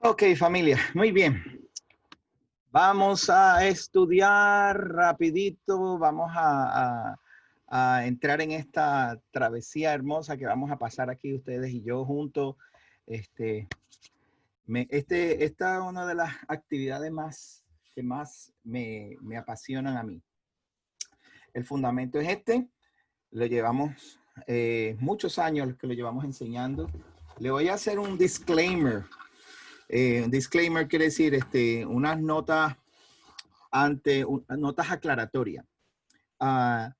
Ok, familia, muy bien. Vamos a estudiar rapidito, vamos a entrar en esta travesía hermosa que vamos a pasar aquí ustedes y yo juntos. Esta es una de las actividades que más me apasionan a mí. El fundamento es lo llevamos muchos años que lo llevamos enseñando. Le voy a hacer un disclaimer. Un disclaimer quiere decir unas notas notas aclaratorias. Uh,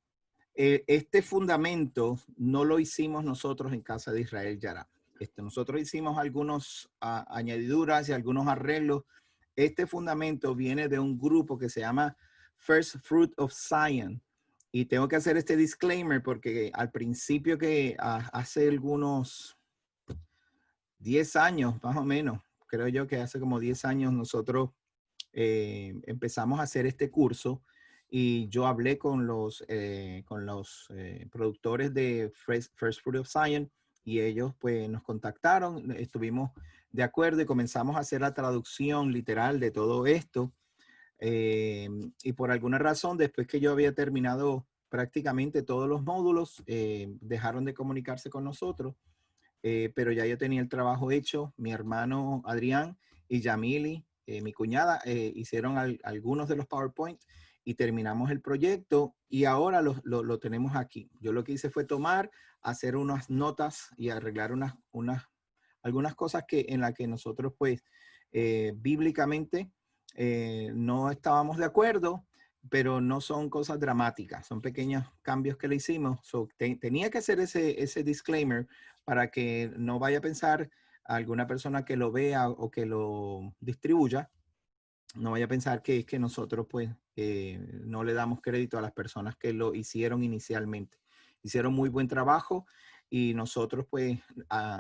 este fundamento no lo hicimos nosotros en Casa de Israel Yará. Nosotros hicimos algunos añadiduras y algunos arreglos. Este fundamento viene de un grupo que se llama First Fruit of Zion. Y tengo que hacer este disclaimer porque al principio que hace algunos 10 años, más o menos, creo yo que hace como 10 años nosotros empezamos a hacer este curso y yo hablé con los productores de First Fruit of Zion y ellos pues nos contactaron, estuvimos de acuerdo y comenzamos a hacer la traducción literal de todo esto. Y por alguna razón, después que yo había terminado prácticamente todos los módulos, dejaron de comunicarse con nosotros. Pero ya yo tenía el trabajo hecho. Mi hermano Adrián y Yamili, mi cuñada, hicieron algunos de los PowerPoint y terminamos el proyecto y ahora lo tenemos aquí. Yo lo que hice fue hacer unas notas y arreglar algunas cosas en las que nosotros pues bíblicamente no estábamos de acuerdo, pero no son cosas dramáticas, son pequeños cambios que le hicimos. Tenía que hacer ese disclaimer para que no vaya a pensar alguna persona que lo vea o que lo distribuya, no vaya a pensar que es que nosotros pues no le damos crédito a las personas que lo hicieron inicialmente. Hicieron muy buen trabajo y nosotros pues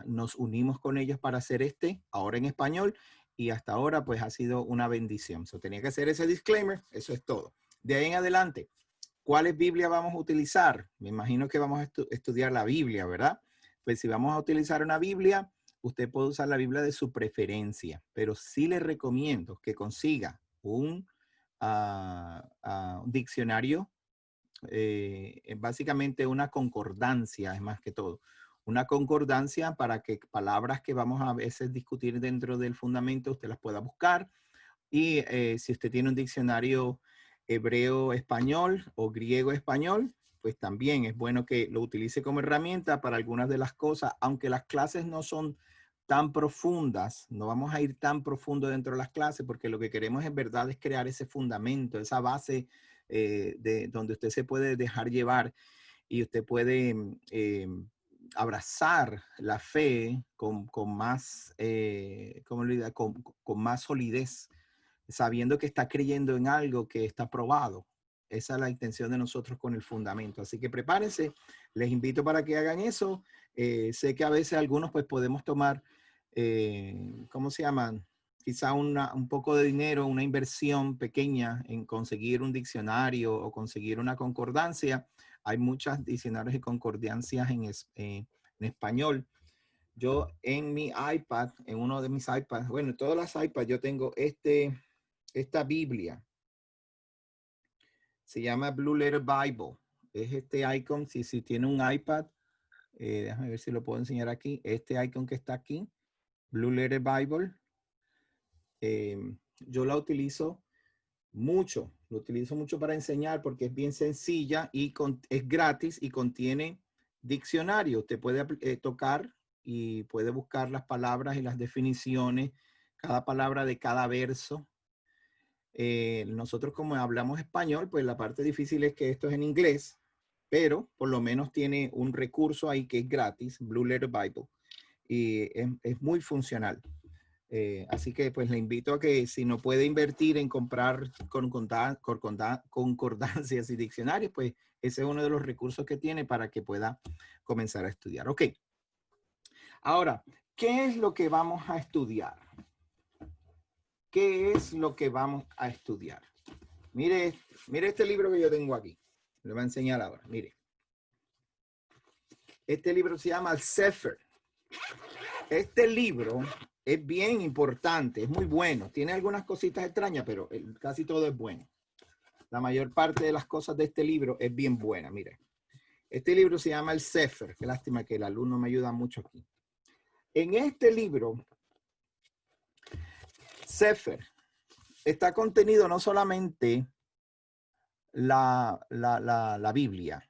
nos unimos con ellos para hacer ahora en español, y hasta ahora pues ha sido una bendición. Tenía que hacer ese disclaimer, eso es todo. De ahí en adelante, ¿cuáles Biblia vamos a utilizar? Me imagino que vamos a estudiar la Biblia, ¿verdad? Pues si vamos a utilizar una Biblia, usted puede usar la Biblia de su preferencia, pero sí le recomiendo que consiga un diccionario, básicamente una concordancia, es más que todo. Una concordancia para que palabras que vamos a veces discutir dentro del fundamento, usted las pueda buscar. Y si usted tiene un diccionario hebreo-español o griego-español, pues también es bueno que lo utilice como herramienta para algunas de las cosas, aunque las clases no son tan profundas, no vamos a ir tan profundo dentro de las clases, porque lo que queremos en verdad es crear ese fundamento, esa base de donde usted se puede dejar llevar y usted puede abrazar la fe con más, con más solidez, sabiendo que está creyendo en algo que está probado. Esa es la intención de nosotros con el fundamento. Así que prepárense, les invito para que hagan eso. Sé que a veces algunos pues podemos tomar, ¿cómo se llaman? Quizá un poco de dinero, una inversión pequeña en conseguir un diccionario o conseguir una concordancia. Hay muchas diccionarios y concordancias en español. Yo en mi iPad, en uno de mis iPads, bueno, en todas las iPads yo tengo esta Biblia. Se llama Blue Letter Bible. Es este icon, si tiene un iPad, déjame ver si lo puedo enseñar aquí. Este icon que está aquí, Blue Letter Bible. Yo la utilizo mucho. Lo utilizo mucho para enseñar porque es bien sencilla y es gratis y contiene diccionario. Usted puede tocar y puede buscar las palabras y las definiciones, cada palabra de cada verso. Nosotros como hablamos español, pues la parte difícil es que esto es en inglés, pero por lo menos tiene un recurso ahí que es gratis, Blue Letter Bible, y es muy funcional. Así que pues le invito a que si no puede invertir en comprar concordancias y diccionarios, pues ese es uno de los recursos que tiene para que pueda comenzar a estudiar. Ok. Ahora, ¿qué es lo que vamos a estudiar? ¿Qué es lo que vamos a estudiar? Mire este libro que yo tengo aquí. Le voy a enseñar ahora. Mire. Este libro se llama el Sefer. Este libro es bien importante, es muy bueno. Tiene algunas cositas extrañas, pero casi todo es bueno. La mayor parte de las cosas de este libro es bien buena. Mire, este libro se llama el Sefer. Qué lástima que el alumno me ayuda mucho aquí. En este libro, Sefer, está contenido no solamente la Biblia.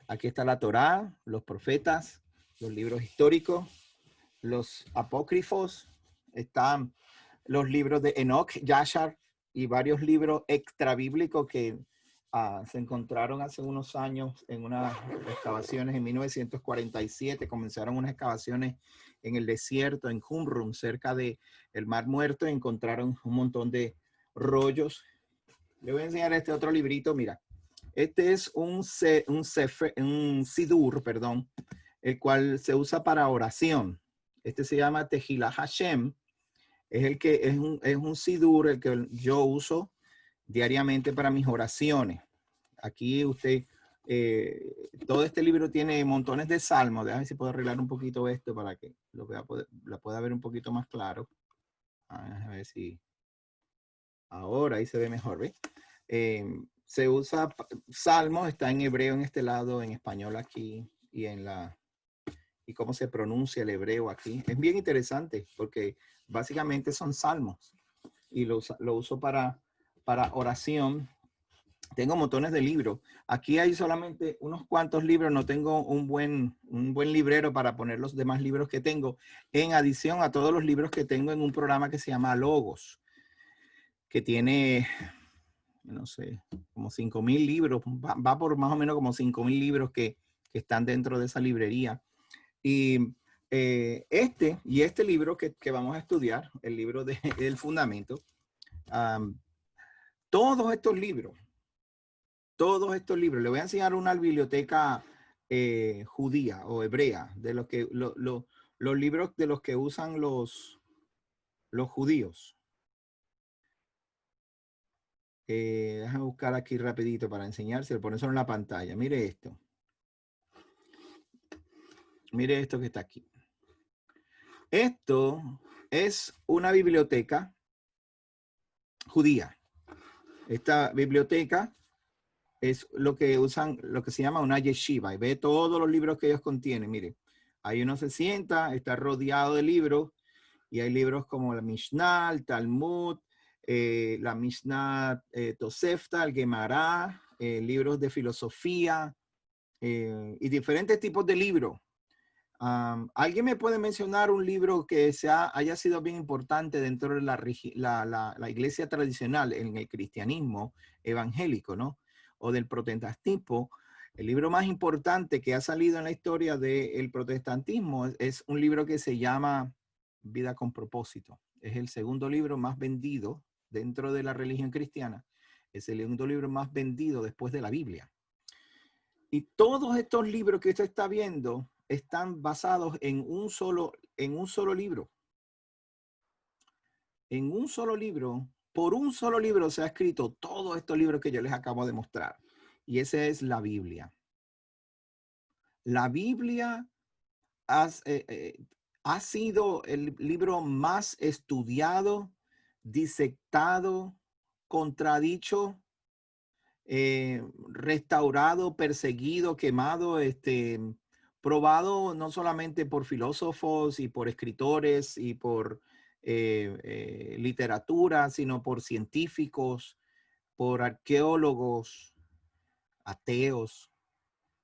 Aquí está la Torá, los profetas, los libros históricos, los apócrifos, están los libros de Enoch, Yashar y varios libros extrabíblicos que se encontraron hace unos años en unas excavaciones en 1947. Comenzaron unas excavaciones en el desierto, en Qumran, cerca del Mar Muerto, y encontraron un montón de rollos. Le voy a enseñar este otro librito, mira. Este es un sidur, perdón, el cual se usa para oración. Este se llama Tehillah Hashem. Es el que es un sidur, el que yo uso diariamente para mis oraciones. Aquí usted, todo este libro tiene montones de salmos. Déjame ver si puedo arreglar un poquito esto para que lo pueda ver un poquito más claro. A ver si ahora ahí se ve mejor, ¿ves? Se usa salmos, está en hebreo en este lado, en español aquí y cómo se pronuncia el hebreo aquí. Es bien interesante porque básicamente son salmos y lo uso para oración. Tengo montones de libros. Aquí hay solamente unos cuantos libros. No tengo un buen librero para poner los demás libros que tengo, en adición a todos los libros que tengo en un programa que se llama Logos, que tiene, no sé, como 5,000 libros. Va por más o menos como 5,000 libros que están dentro de esa librería. Y este libro que vamos a estudiar, el libro del fundamento, todos estos libros, le voy a enseñar una biblioteca judía o hebrea, de los que los libros de los que usan los judíos. Déjame buscar aquí rapidito para enseñárselo, ponerlo en la pantalla. Mire esto. Mire esto que está aquí. Esto es una biblioteca judía. Esta biblioteca es lo que usan, lo que se llama una yeshiva, y ve todos los libros que ellos contienen. Mire, ahí uno se sienta, está rodeado de libros, y hay libros como la Mishnah, el Talmud, la Mishnah Tosefta, el Gemara, libros de filosofía y diferentes tipos de libros. ¿Alguien me puede mencionar un libro que haya sido bien importante dentro de la iglesia tradicional, en el cristianismo evangélico, ¿no? O del protestantismo? El libro más importante que ha salido en la historia del protestantismo es un libro que se llama Vida con propósito. Es el segundo libro más vendido dentro de la religión cristiana. Es el segundo libro más vendido después de la Biblia. Y todos estos libros que usted está viendo están basados en un solo libro. En un solo libro, por un solo libro se ha escrito todos estos libros que yo les acabo de mostrar. Y esa es la Biblia. La Biblia ha sido el libro más estudiado, disectado, contradicho, restaurado, perseguido, quemado, probado no solamente por filósofos y por escritores y por literatura, sino por científicos, por arqueólogos, ateos.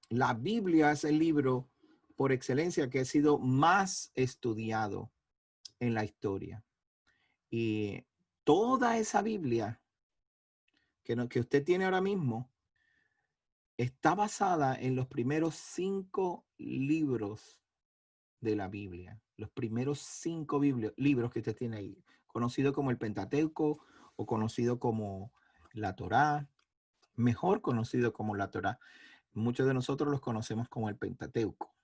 La Biblia es el libro por excelencia que ha sido más estudiado en la historia. Y toda esa Biblia que usted tiene ahora mismo está basada en los primeros 5 libros de la Biblia. Los primeros 5 libros que usted tiene ahí, conocido como el Pentateuco o conocido como la Torá, mejor conocido como la Torá. Muchos de nosotros los conocemos como el Pentateuco,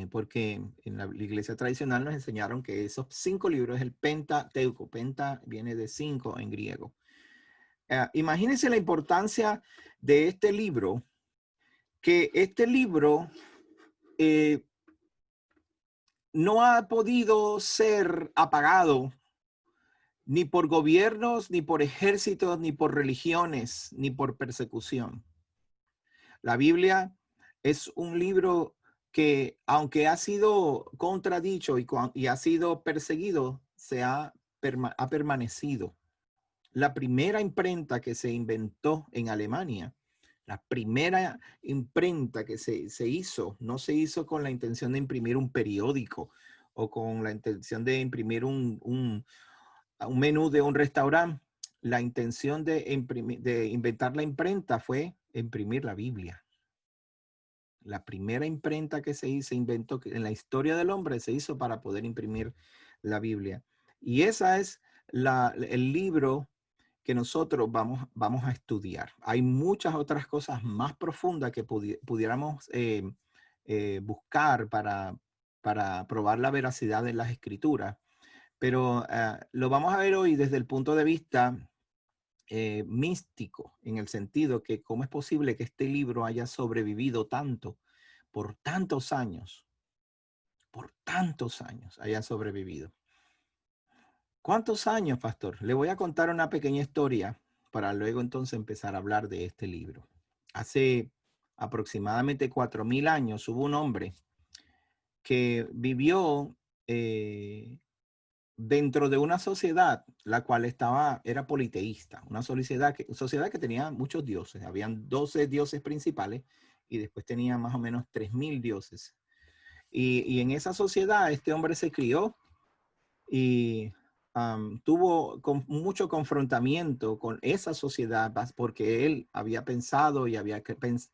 porque en la iglesia tradicional nos enseñaron que esos 5 libros es el Pentateuco. Penta viene de 5 en griego. Imagínense la importancia de este libro, que este libro no ha podido ser apagado ni por gobiernos, ni por ejércitos, ni por religiones, ni por persecución. La Biblia es un libro que, aunque ha sido contradicho y ha sido perseguido, ha permanecido. La primera imprenta que se inventó en Alemania, la primera imprenta que se hizo, no se hizo con la intención de imprimir un periódico o con la intención de imprimir un menú de un restaurante. La intención de inventar la imprenta fue imprimir la Biblia. La primera imprenta que se inventó en la historia del hombre se hizo para poder imprimir la Biblia. Y esa es el libro que nosotros vamos a estudiar. Hay muchas otras cosas más profundas que pudiéramos buscar para probar la veracidad de las escrituras, pero lo vamos a ver hoy desde el punto de vista místico, en el sentido que cómo es posible que este libro haya sobrevivido tanto, por tantos años haya sobrevivido. ¿Cuántos años, pastor? Le voy a contar una pequeña historia para luego entonces empezar a hablar de este libro. Hace aproximadamente 4000 años hubo un hombre que vivió dentro de una sociedad la cual era politeísta, una sociedad que tenía muchos dioses. Habían 12 dioses principales y después tenía más o menos 3000 dioses. Y en esa sociedad este hombre se crió y tuvo mucho confrontamiento con esa sociedad porque él había pensado y había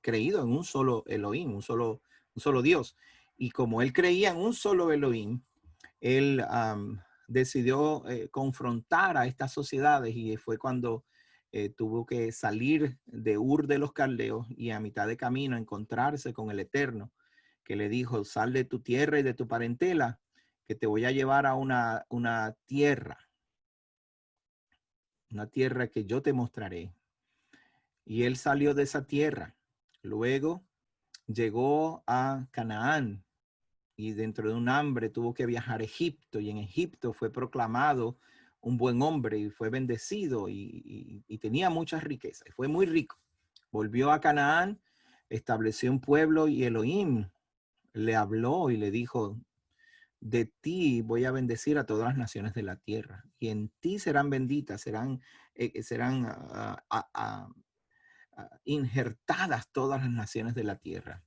creído en un solo Elohim, un solo Dios. Y como él creía en un solo Elohim, él decidió confrontar a estas sociedades y fue cuando tuvo que salir de Ur de los Caldeos y a mitad de camino encontrarse con el Eterno, que le dijo: sal de tu tierra y de tu parentela, que te voy a llevar a una tierra que yo te mostraré. Y él salió de esa tierra. Luego llegó a Canaán y dentro de un hambre tuvo que viajar a Egipto, y en Egipto fue proclamado un buen hombre y fue bendecido y tenía muchas riquezas. Fue muy rico. Volvió a Canaán, estableció un pueblo y Elohim le habló y le dijo: de ti voy a bendecir a todas las naciones de la tierra y en ti serán benditas, serán injertadas todas las naciones de la tierra.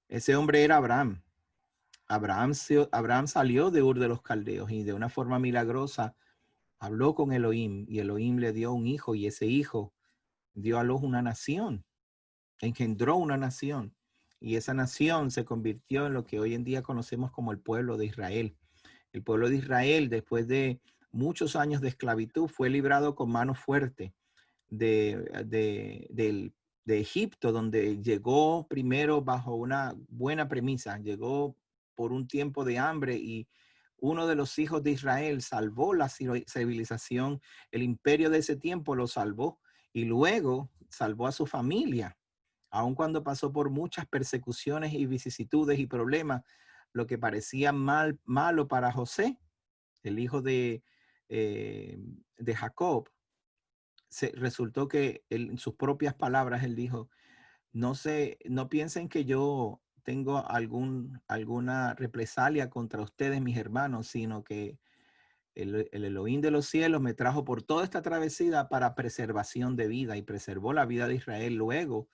Ese hombre era Abraham. Abraham salió de Ur de los Caldeos y de una forma milagrosa habló con Elohim y Elohim le dio un hijo y ese hijo dio a luz una nación, engendró una nación y esa nación se convirtió en lo que hoy en día conocemos como el pueblo de Israel. El pueblo de Israel, después de muchos años de esclavitud, fue librado con mano fuerte de Egipto, donde llegó primero bajo una buena premisa, llegó por un tiempo de hambre y uno de los hijos de Israel salvó la civilización, el imperio de ese tiempo lo salvó y luego salvó a su familia, aun cuando pasó por muchas persecuciones y vicisitudes y problemas. Lo que parecía malo para José, el hijo de Jacob, resultó que él, en sus propias palabras, él dijo: no piensen que yo tengo alguna represalia contra ustedes, mis hermanos, sino que el Elohim de los cielos me trajo por toda esta travesía para preservación de vida y preservó la vida de Israel. Luego,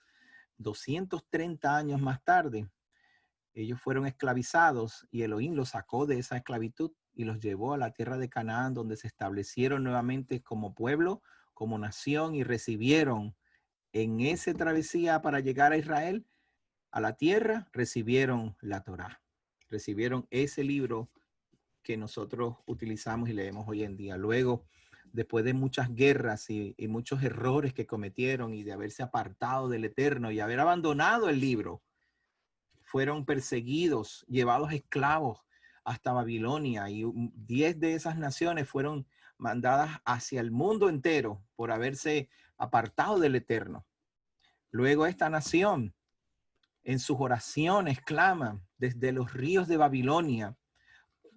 230 años más tarde, ellos fueron esclavizados y Elohim los sacó de esa esclavitud y los llevó a la tierra de Canaán, donde se establecieron nuevamente como pueblo, como nación, y recibieron en esa travesía para llegar a Israel, a la tierra, recibieron la Torá, recibieron ese libro que nosotros utilizamos y leemos hoy en día. Luego, después de muchas guerras y muchos errores que cometieron y de haberse apartado del Eterno y haber abandonado el libro, fueron perseguidos, llevados esclavos hasta Babilonia, y 10 de esas naciones fueron mandadas hacia el mundo entero por haberse apartado del Eterno. Luego esta nación en sus oraciones clama desde los ríos de Babilonia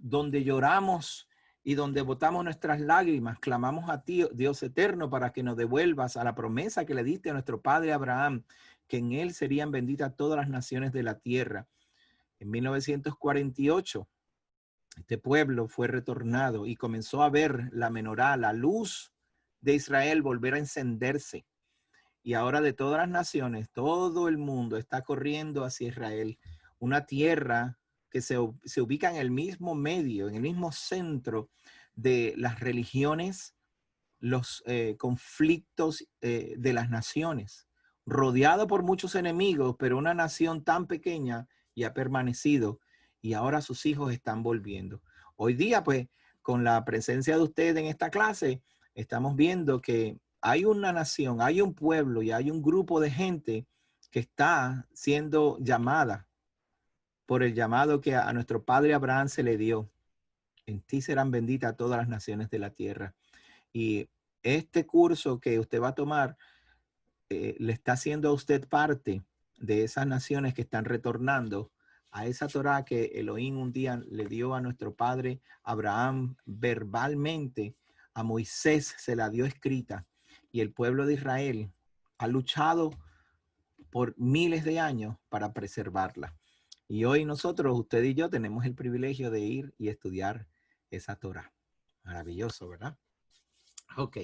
donde lloramos y donde botamos nuestras lágrimas, clamamos a ti, Dios eterno, para que nos devuelvas a la promesa que le diste a nuestro padre Abraham, que en él serían benditas todas las naciones de la tierra. En 1948, este pueblo fue retornado y comenzó a ver la menorá, la luz de Israel volver a encenderse. Y ahora de todas las naciones, todo el mundo está corriendo hacia Israel, una tierra que se ubica en el mismo medio, en el mismo centro de las religiones, los conflictos de las naciones, rodeado por muchos enemigos, pero una nación tan pequeña y ha permanecido, y ahora sus hijos están volviendo. Hoy día, pues, con la presencia de ustedes en esta clase, estamos viendo que hay una nación, hay un pueblo y hay un grupo de gente que está siendo llamada por el llamado que a nuestro padre Abraham se le dio. En ti serán benditas todas las naciones de la tierra. Y este curso que usted va a tomar le está haciendo a usted parte de esas naciones que están retornando a esa Torá que Elohim un día le dio a nuestro padre Abraham verbalmente. A Moisés se la dio escrita y el pueblo de Israel ha luchado por miles de años para preservarla. Y hoy nosotros, usted y yo, tenemos el privilegio de ir y estudiar esa Torá. Maravilloso, ¿verdad? Ok,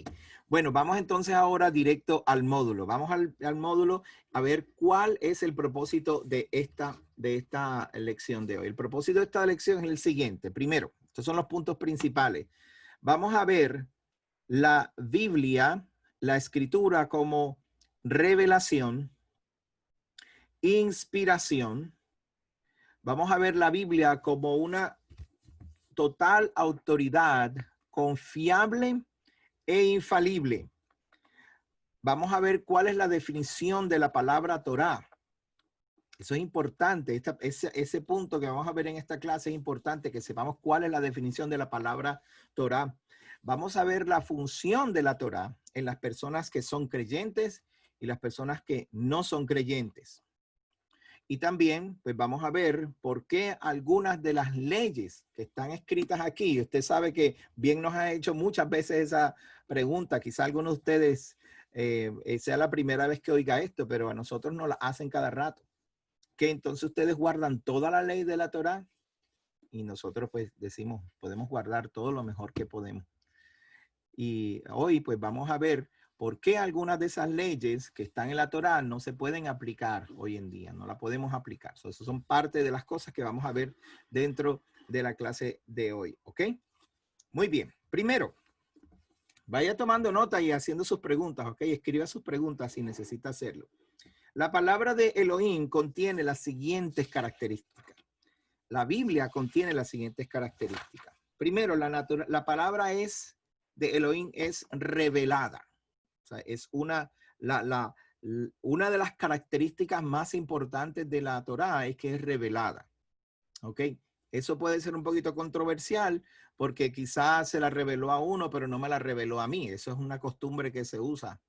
bueno, vamos entonces ahora directo al módulo. Vamos al módulo a ver cuál es el propósito de esta lección de hoy. El propósito de esta lección es el siguiente. Primero, estos son los puntos principales. Vamos a ver la Biblia, la escritura como revelación, inspiración. Vamos a ver la Biblia como una total autoridad confiable e infalible. Vamos a ver cuál es la definición de la palabra Torá. Eso es importante. Ese punto que vamos a ver en esta clase es importante, que sepamos cuál es la definición de la palabra Torá. Vamos a ver la función de la Torá en las personas que son creyentes y las personas que no son creyentes. Y también, pues vamos a ver por qué algunas de las leyes que están escritas aquí, usted sabe que bien nos ha hecho muchas veces esa pregunta, quizá algunos de ustedes sea la primera vez que oiga esto, pero a nosotros nos la hacen cada rato. Que entonces ustedes guardan toda la ley de la Torá y nosotros pues decimos, podemos guardar todo lo mejor que podemos. Y hoy pues vamos a ver por qué algunas de esas leyes que están en la Torá no se pueden aplicar hoy en día, no la podemos aplicar. Eso son parte de las cosas que vamos a ver dentro de la clase de hoy, ¿ok? Muy bien. Primero, vaya tomando nota y haciendo sus preguntas, ¿ok? Escriba sus preguntas si necesita hacerlo. La palabra de Elohim contiene las siguientes características. La Biblia contiene las siguientes características. Primero, la palabra de Elohim es revelada. O sea, es una de las características más importantes de la Torá es que es revelada. ¿Ok? Eso puede ser un poquito controversial porque quizás se la reveló a uno, pero no me la reveló a mí. Eso es una costumbre que se usa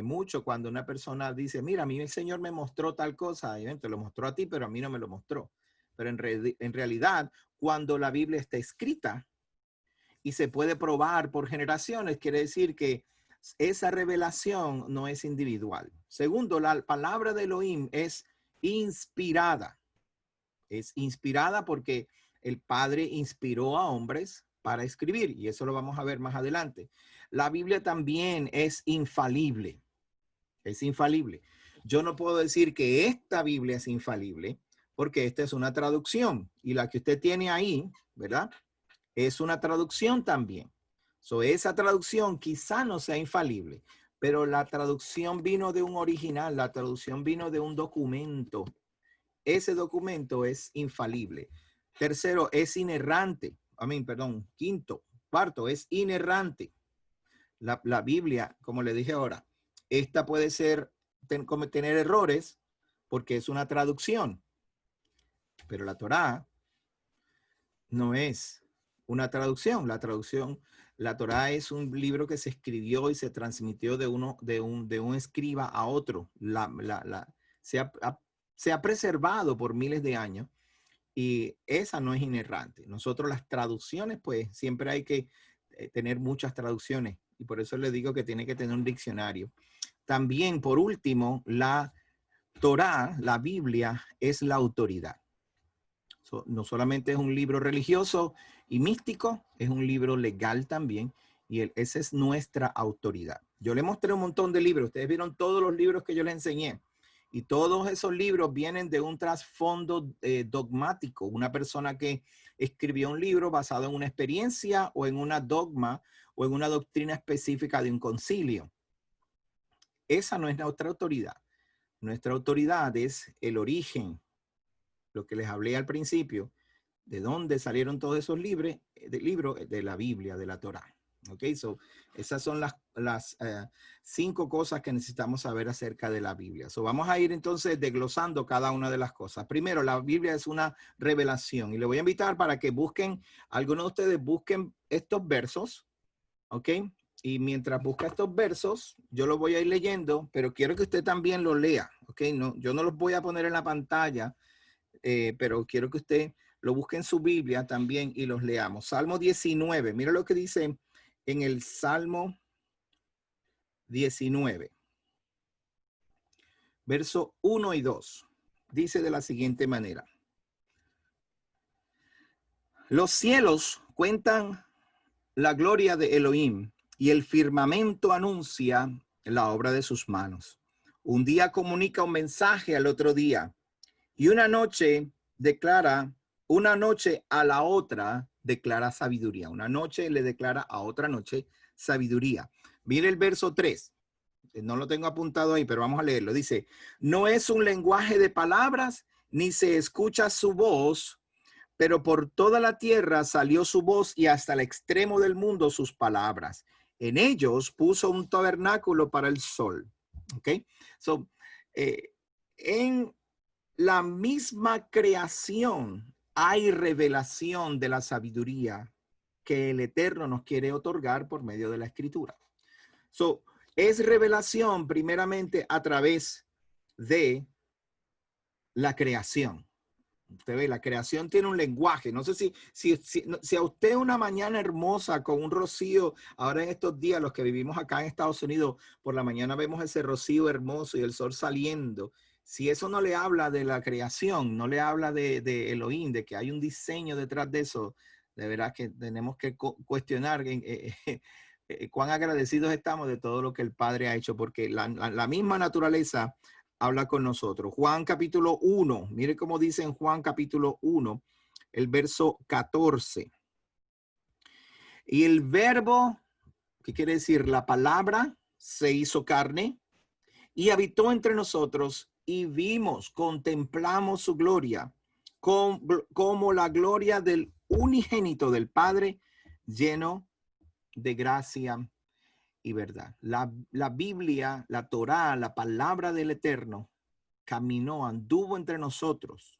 mucho cuando una persona dice, mira, a mí el Señor me mostró tal cosa, y te lo mostró a ti, pero a mí no me lo mostró. Pero en realidad, cuando la Biblia está escrita y se puede probar por generaciones, quiere decir que esa revelación no es individual. Segundo, la palabra de Elohim es inspirada. Es inspirada porque el Padre inspiró a hombres para escribir, y eso lo vamos a ver más adelante. La Biblia también es infalible. Es infalible. Yo no puedo decir que esta Biblia es infalible porque esta es una traducción y la que usted tiene ahí, ¿verdad? Es una traducción también. Esa traducción quizá no sea infalible, pero la traducción vino de un original, la traducción vino de un documento. Ese documento es infalible. Tercero, es inerrante. Quinto, cuarto, es inerrante. La Biblia, como le dije ahora, esta puede tener errores porque es una traducción, pero la Torá no es una traducción. La Torá es un libro que se escribió y se transmitió de un escriba a otro. Se ha preservado por miles de años y esa no es inerrante. Nosotros las traducciones, pues siempre hay que tener muchas traducciones y por eso les digo que tiene que tener un diccionario. También, por último, la Torá, la Biblia, es la autoridad. No solamente es un libro religioso y místico, es un libro legal también y esa es nuestra autoridad. Yo le mostré un montón de libros, ustedes vieron todos los libros que yo les enseñé y todos esos libros vienen de un trasfondo dogmático, una persona que escribió un libro basado en una experiencia o en una dogma o en una doctrina específica de un concilio. Esa no es nuestra autoridad. Nuestra autoridad es el origen, lo que les hablé al principio, de dónde salieron todos esos libros de la Biblia, de la Torá. Ok, so esas son las 5 cosas que necesitamos saber acerca de la Biblia. So vamos a ir entonces desglosando cada una de las cosas. Primero, la Biblia es una revelación y le voy a invitar para que busquen, algunos de ustedes busquen estos versos, ok, y mientras busca estos versos, yo los voy a ir leyendo, pero quiero que usted también los lea, ok, no, yo no los voy a poner en la pantalla, pero quiero que usted lo busque en su Biblia también y los leamos. Salmo 19, mira lo que dice en el Salmo 19, verso 1 y 2. Dice de la siguiente manera: los cielos cuentan la gloria de Elohim y el firmamento anuncia la obra de sus manos. Un día comunica un mensaje al otro día y una noche a la otra declara sabiduría. Una noche le declara a otra noche sabiduría. Mire el verso 3. No lo tengo apuntado ahí, pero vamos a leerlo. Dice, no es un lenguaje de palabras, ni se escucha su voz, pero por toda la tierra salió su voz y hasta el extremo del mundo sus palabras. En ellos puso un tabernáculo para el sol. ¿Ok? So, en la misma creación hay revelación de la sabiduría que el Eterno nos quiere otorgar por medio de la Escritura. So, es revelación primeramente a través de la creación. Usted ve, la creación tiene un lenguaje. No sé si a usted una mañana hermosa con un rocío, ahora en estos días, los que vivimos acá en Estados Unidos, por la mañana vemos ese rocío hermoso y el sol saliendo. Si eso no le habla de la creación, no le habla de Elohim, de que hay un diseño detrás de eso, de verdad que tenemos que cuestionar cuán agradecidos estamos de todo lo que el Padre ha hecho, porque la misma naturaleza habla con nosotros. Juan capítulo 1, mire cómo dice en Juan capítulo 1, el verso 14. Y el verbo, ¿qué quiere decir? La palabra se hizo carne y habitó entre nosotros y vimos, contemplamos su gloria, como la gloria del unigénito del Padre, lleno de gracia y verdad. La Biblia, la Torá, la palabra del Eterno, caminó, anduvo entre nosotros.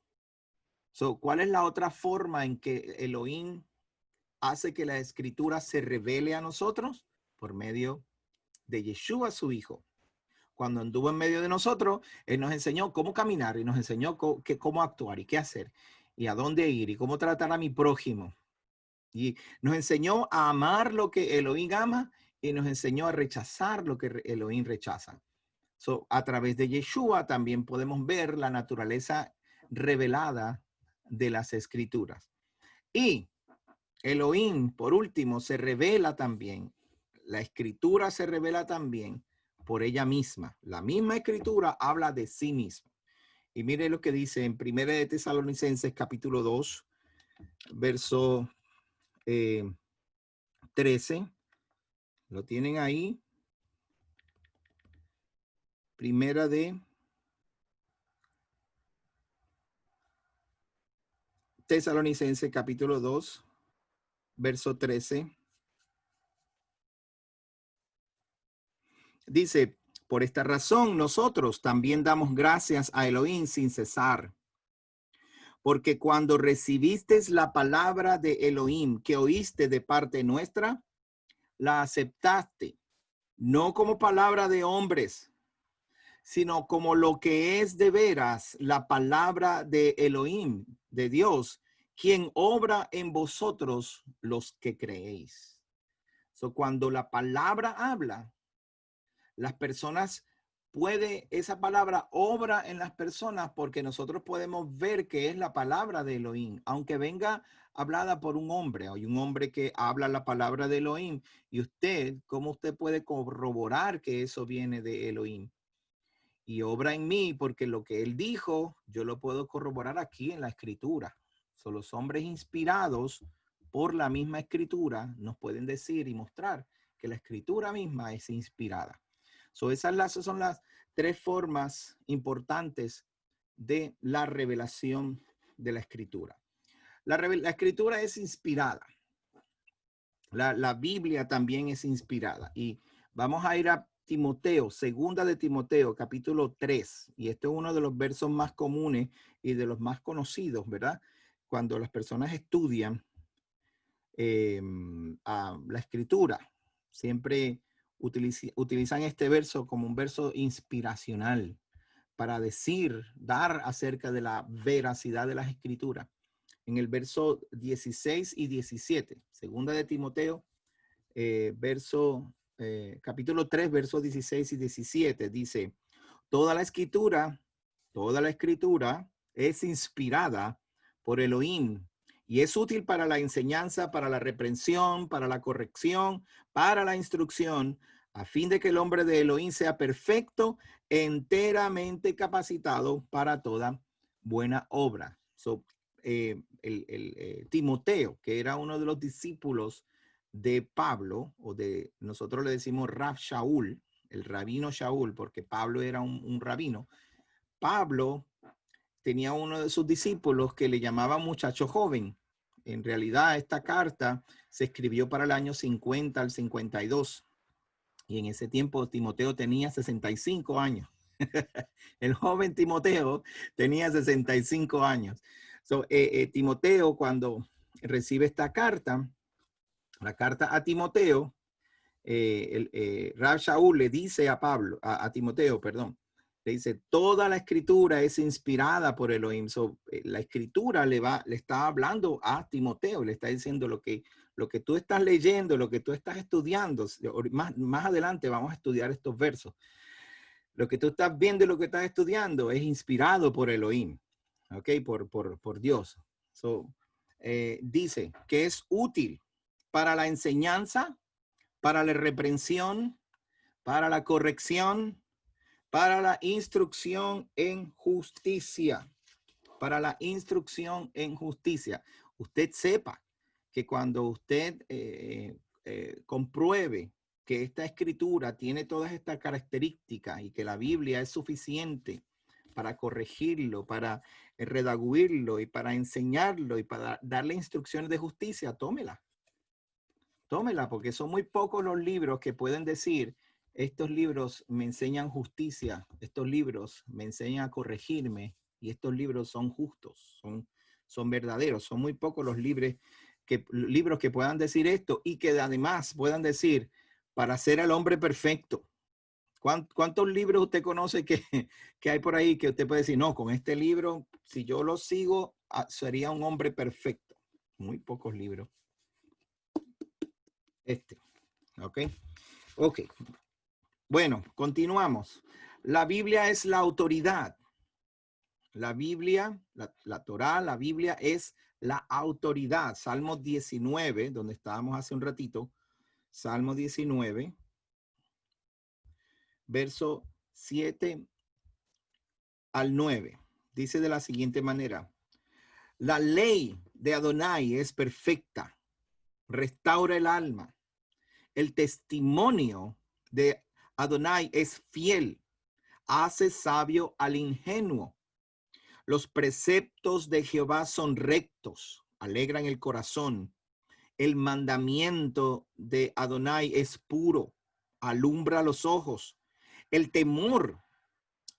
So, ¿cuál es la otra forma en que Elohim hace que la Escritura se revele a nosotros? Por medio de Yeshua, su Hijo. Cuando anduvo en medio de nosotros, Él nos enseñó cómo caminar y nos enseñó cómo actuar y qué hacer y a dónde ir y cómo tratar a mi prójimo. Y nos enseñó a amar lo que Elohim ama y nos enseñó a rechazar lo que Elohim rechaza. So, a través de Yeshua también podemos ver la naturaleza revelada de las Escrituras. Y Elohim, por último, se revela también. La Escritura se revela también por ella misma. La misma Escritura habla de sí misma. Y mire lo que dice en 1 de Tesalonicenses capítulo 2, verso 13. ¿Lo tienen ahí? Primera de Tesalonicenses capítulo 2, verso 13. Dice, por esta razón nosotros también damos gracias a Elohim sin cesar. Porque cuando recibisteis la palabra de Elohim que oíste de parte nuestra, la aceptaste, no como palabra de hombres, sino como lo que es de veras la palabra de Elohim, de Dios, quien obra en vosotros los que creéis. So, cuando la palabra habla, las personas esa palabra obra en las personas porque nosotros podemos ver que es la palabra de Elohim, aunque venga hablada por un hombre. Hay un hombre que habla la palabra de Elohim y ¿cómo usted puede corroborar que eso viene de Elohim? Y obra en mí porque lo que él dijo, yo lo puedo corroborar aquí en la escritura. Son los hombres inspirados por la misma escritura nos pueden decir y mostrar que la escritura misma es inspirada. Esas son las tres formas importantes de la revelación de la escritura. La escritura es inspirada. La Biblia también es inspirada. Y vamos a ir a Timoteo, segunda de Timoteo, capítulo 3. Y este es uno de los versos más comunes y de los más conocidos, ¿verdad? Cuando las personas estudian la escritura, siempre utilizan este verso como un verso inspiracional para dar acerca de la veracidad de las escrituras. En el verso 16 y 17, segunda de Timoteo, capítulo 3, versos 16 y 17, dice, toda la escritura es inspirada por Elohim y es útil para la enseñanza, para la reprensión, para la corrección, para la instrucción, a fin de que el hombre de Elohim sea perfecto, enteramente capacitado para toda buena obra. Timoteo, que era uno de los discípulos de Pablo, nosotros le decimos Rab Shaul, el rabino Shaul, porque Pablo era un rabino. Pablo tenía uno de sus discípulos que le llamaba muchacho joven. En realidad, esta carta se escribió para el año 50 al 52. Y en ese tiempo Timoteo tenía 65 años. El joven Timoteo tenía 65 años. Timoteo, cuando recibe esta carta, la carta a Timoteo, Rab Shaul le dice a Timoteo, perdón, le dice, toda la escritura es inspirada por Elohim. La escritura le está hablando a Timoteo, le está diciendo lo que tú estás leyendo, lo que tú estás estudiando. Más adelante vamos a estudiar estos versos. Lo que tú estás viendo y lo que estás estudiando es inspirado por Elohim, ¿ok? Por Dios. Dice que es útil para la enseñanza, para la reprensión, para la corrección, para la instrucción en justicia. Para la instrucción en justicia. Usted sepa que cuando usted compruebe que esta escritura tiene todas estas características y que la Biblia es suficiente para corregirlo, para redaguirlo y para enseñarlo y para darle instrucciones de justicia, tómela. Tómela, porque son muy pocos los libros que pueden decir, estos libros me enseñan justicia, estos libros me enseñan a corregirme y estos libros son justos, son verdaderos. Son muy pocos los libros que puedan decir esto y que además puedan decir, para ser el hombre perfecto. ¿Cuántos libros usted conoce que hay por ahí que usted puede decir, no, con este libro, si yo lo sigo, sería un hombre perfecto? Muy pocos libros. Ok. Bueno, continuamos. La Biblia es la autoridad. La Biblia, la Torá, la Biblia es la autoridad. Salmo 19, donde estábamos hace un ratito. Salmo 19, verso 7 al 9. Dice de la siguiente manera. La ley de Adonai es perfecta. Restaura el alma. El testimonio de Adonai es fiel. Hace sabio al ingenuo. Los preceptos de Jehová son rectos, alegran el corazón. El mandamiento de Adonai es puro, alumbra los ojos. El temor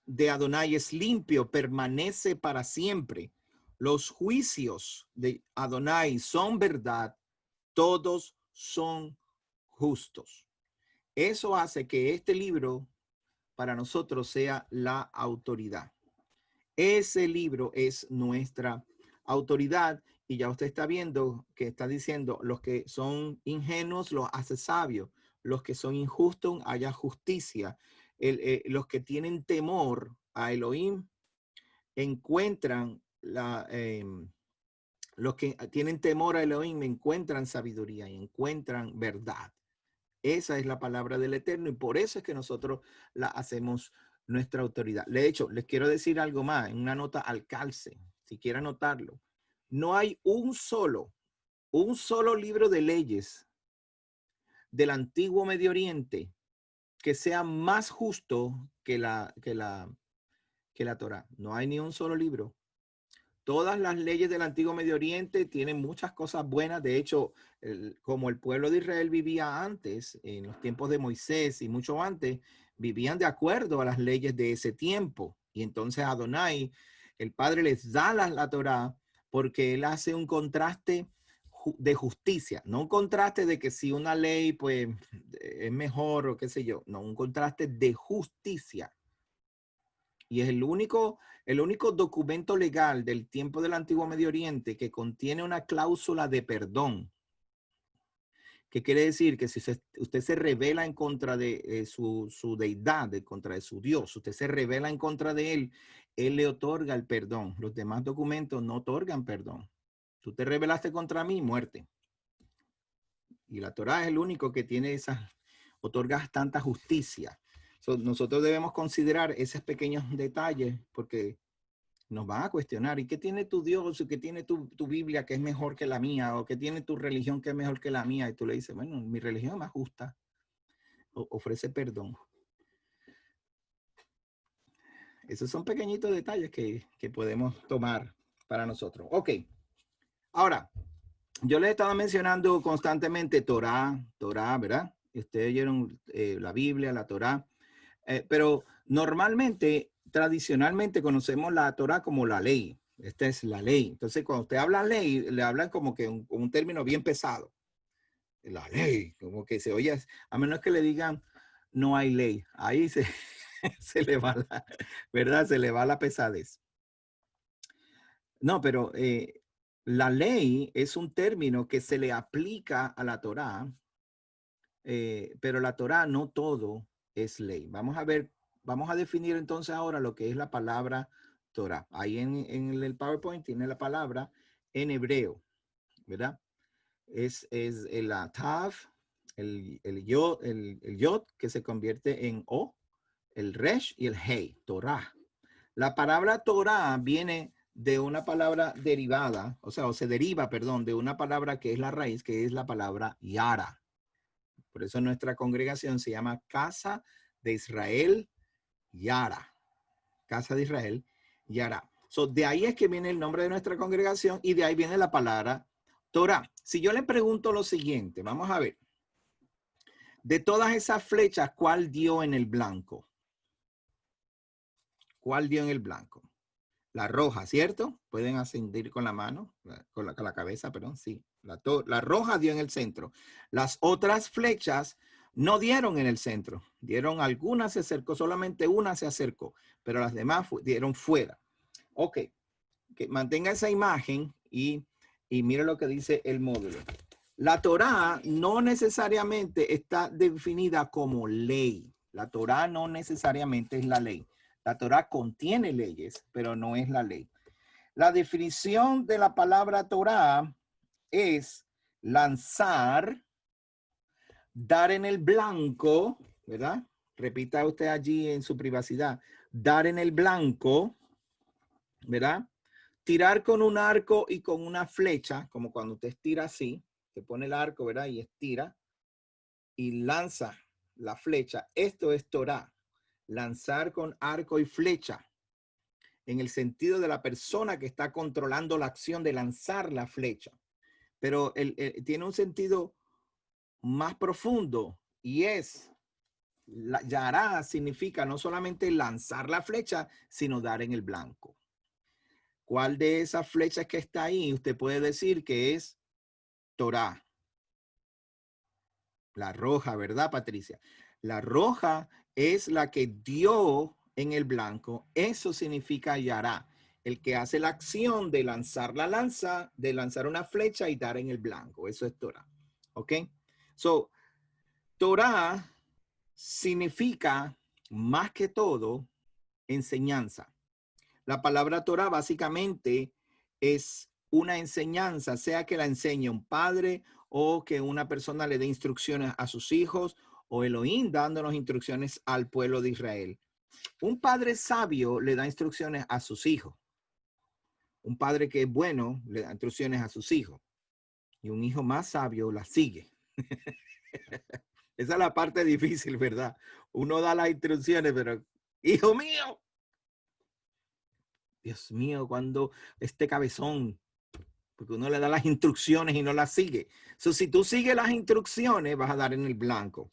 de Adonai es limpio, permanece para siempre. Los juicios de Adonai son verdad, todos son justos. Eso hace que este libro para nosotros sea la autoridad. Ese libro es nuestra autoridad, y ya usted está viendo que está diciendo, los que son ingenuos los hace sabios, los que son injustos haya justicia, los que tienen temor a Elohim encuentran los que tienen temor a Elohim encuentran sabiduría y encuentran verdad. Esa es la palabra del Eterno y por eso es que nosotros la hacemos nuestra autoridad. De hecho, les quiero decir algo más, en una nota al calce, si quieren anotarlo. No hay un solo libro de leyes del antiguo Medio Oriente que sea más justo que la Torá. No hay ni un solo libro. Todas las leyes del antiguo Medio Oriente tienen muchas cosas buenas. De hecho, como el pueblo de Israel vivía antes, en los tiempos de Moisés y mucho antes, vivían de acuerdo a las leyes de ese tiempo. Y entonces Adonai, el Padre, les da la Torá porque él hace un contraste de justicia, no un contraste de que si una ley pues es mejor o qué sé yo, no, un contraste de justicia. Y es el único documento legal del tiempo del Antiguo Medio Oriente que contiene una cláusula de perdón. ¿Qué quiere decir? Que si usted se revela en contra de su deidad, en contra de su Dios, usted se revela en contra de él le otorga el perdón. Los demás documentos no otorgan perdón. Tú te rebelaste contra mí, muerte. Y la Torá es el único que tiene otorga tanta justicia. Nosotros debemos considerar esos pequeños detalles porque nos van a cuestionar. ¿Y qué tiene tu Dios? ¿Y qué tiene tu Biblia que es mejor que la mía? ¿O qué tiene tu religión que es mejor que la mía? Y tú le dices, bueno, mi religión es más justa. Ofrece perdón. Esos son pequeñitos detalles que podemos tomar para nosotros. Ok. Ahora, yo les estaba mencionando constantemente Torá, ¿verdad? Ustedes oyeron la Biblia, la Torá. Pero normalmente, tradicionalmente conocemos la Torá como la ley. Esta es la ley. Entonces, cuando usted habla ley, le hablan como que un término bien pesado. La ley, como que se oye, a menos que le digan no hay ley. Ahí se le va la, ¿verdad? Se le va la pesadez. No, pero la ley es un término que se le aplica a la Torá, pero la Torá no todo es ley. Vamos a definir entonces ahora lo que es la palabra Torá. Ahí en el PowerPoint tiene la palabra en hebreo, ¿verdad? Es el tav, el yod que se convierte en o, el resh y el hei, Torá. La palabra Torá viene de una palabra derivada, o se deriva, perdón, de una palabra que es la raíz, que es la palabra yara. Por eso nuestra congregación se llama Casa de Israel Yara. Casa de Israel Yara. De ahí es que viene el nombre de nuestra congregación y de ahí viene la palabra Torah. Si yo le pregunto lo siguiente, vamos a ver. De todas esas flechas, ¿cuál dio en el blanco? ¿Cuál dio en el blanco? La roja, ¿cierto? Pueden ascendir con la mano, con la cabeza, perdón, sí. La roja dio en el centro. Las otras flechas no dieron en el centro. Dieron algunas, se acercó, solamente una se acercó, pero las demás dieron fuera. Ok, que mantenga esa imagen y mire lo que dice el módulo. La Torá no necesariamente está definida como ley. La Torá no necesariamente es la ley. La Torá contiene leyes, pero no es la ley. La definición de la palabra Torá es lanzar, dar en el blanco, ¿verdad? Repita usted allí en su privacidad, dar en el blanco, ¿verdad? Tirar con un arco y con una flecha, como cuando usted estira así, se pone el arco, ¿verdad? Y estira y lanza la flecha. Esto es Torá, lanzar con arco y flecha, en el sentido de la persona que está controlando la acción de lanzar la flecha. Pero tiene un sentido más profundo y es, yará significa no solamente lanzar la flecha, sino dar en el blanco. ¿Cuál de esas flechas que está ahí usted puede decir que es Torá? La roja, ¿verdad, Patricia? La roja es la que dio en el blanco. Eso significa yará. el que hace la acción de lanzar la lanza, de lanzar una flecha y dar en el blanco. Eso es Torah. ¿Ok? So, Torah significa más que todo enseñanza. La palabra Torah básicamente es una enseñanza, sea que la enseñe un padre o que una persona le dé instrucciones a sus hijos o Elohim dándonos instrucciones al pueblo de Israel. Un padre sabio le da instrucciones a sus hijos. Un padre que es bueno le da instrucciones a sus hijos. Y un hijo más sabio las sigue. Esa es la parte difícil, ¿verdad? Uno da las instrucciones, pero, hijo mío, Dios mío, cuando este cabezón, porque uno le da las instrucciones y no las sigue. So, si tú sigues las instrucciones, vas a dar en el blanco.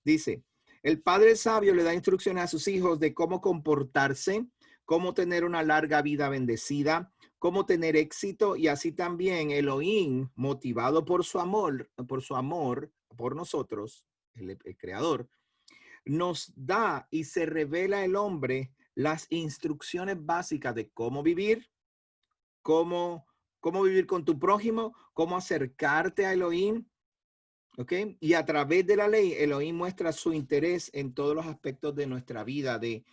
Dice, el padre sabio le da instrucciones a sus hijos de cómo comportarse, cómo tener una larga vida bendecida, cómo tener éxito, y así también Elohim, motivado por su amor por nosotros, el creador, nos da y se revela el hombre las instrucciones básicas de cómo vivir, cómo vivir con tu prójimo, cómo acercarte a Elohim, ¿ok? Y a través de la ley, Elohim muestra su interés en todos los aspectos de nuestra vida, de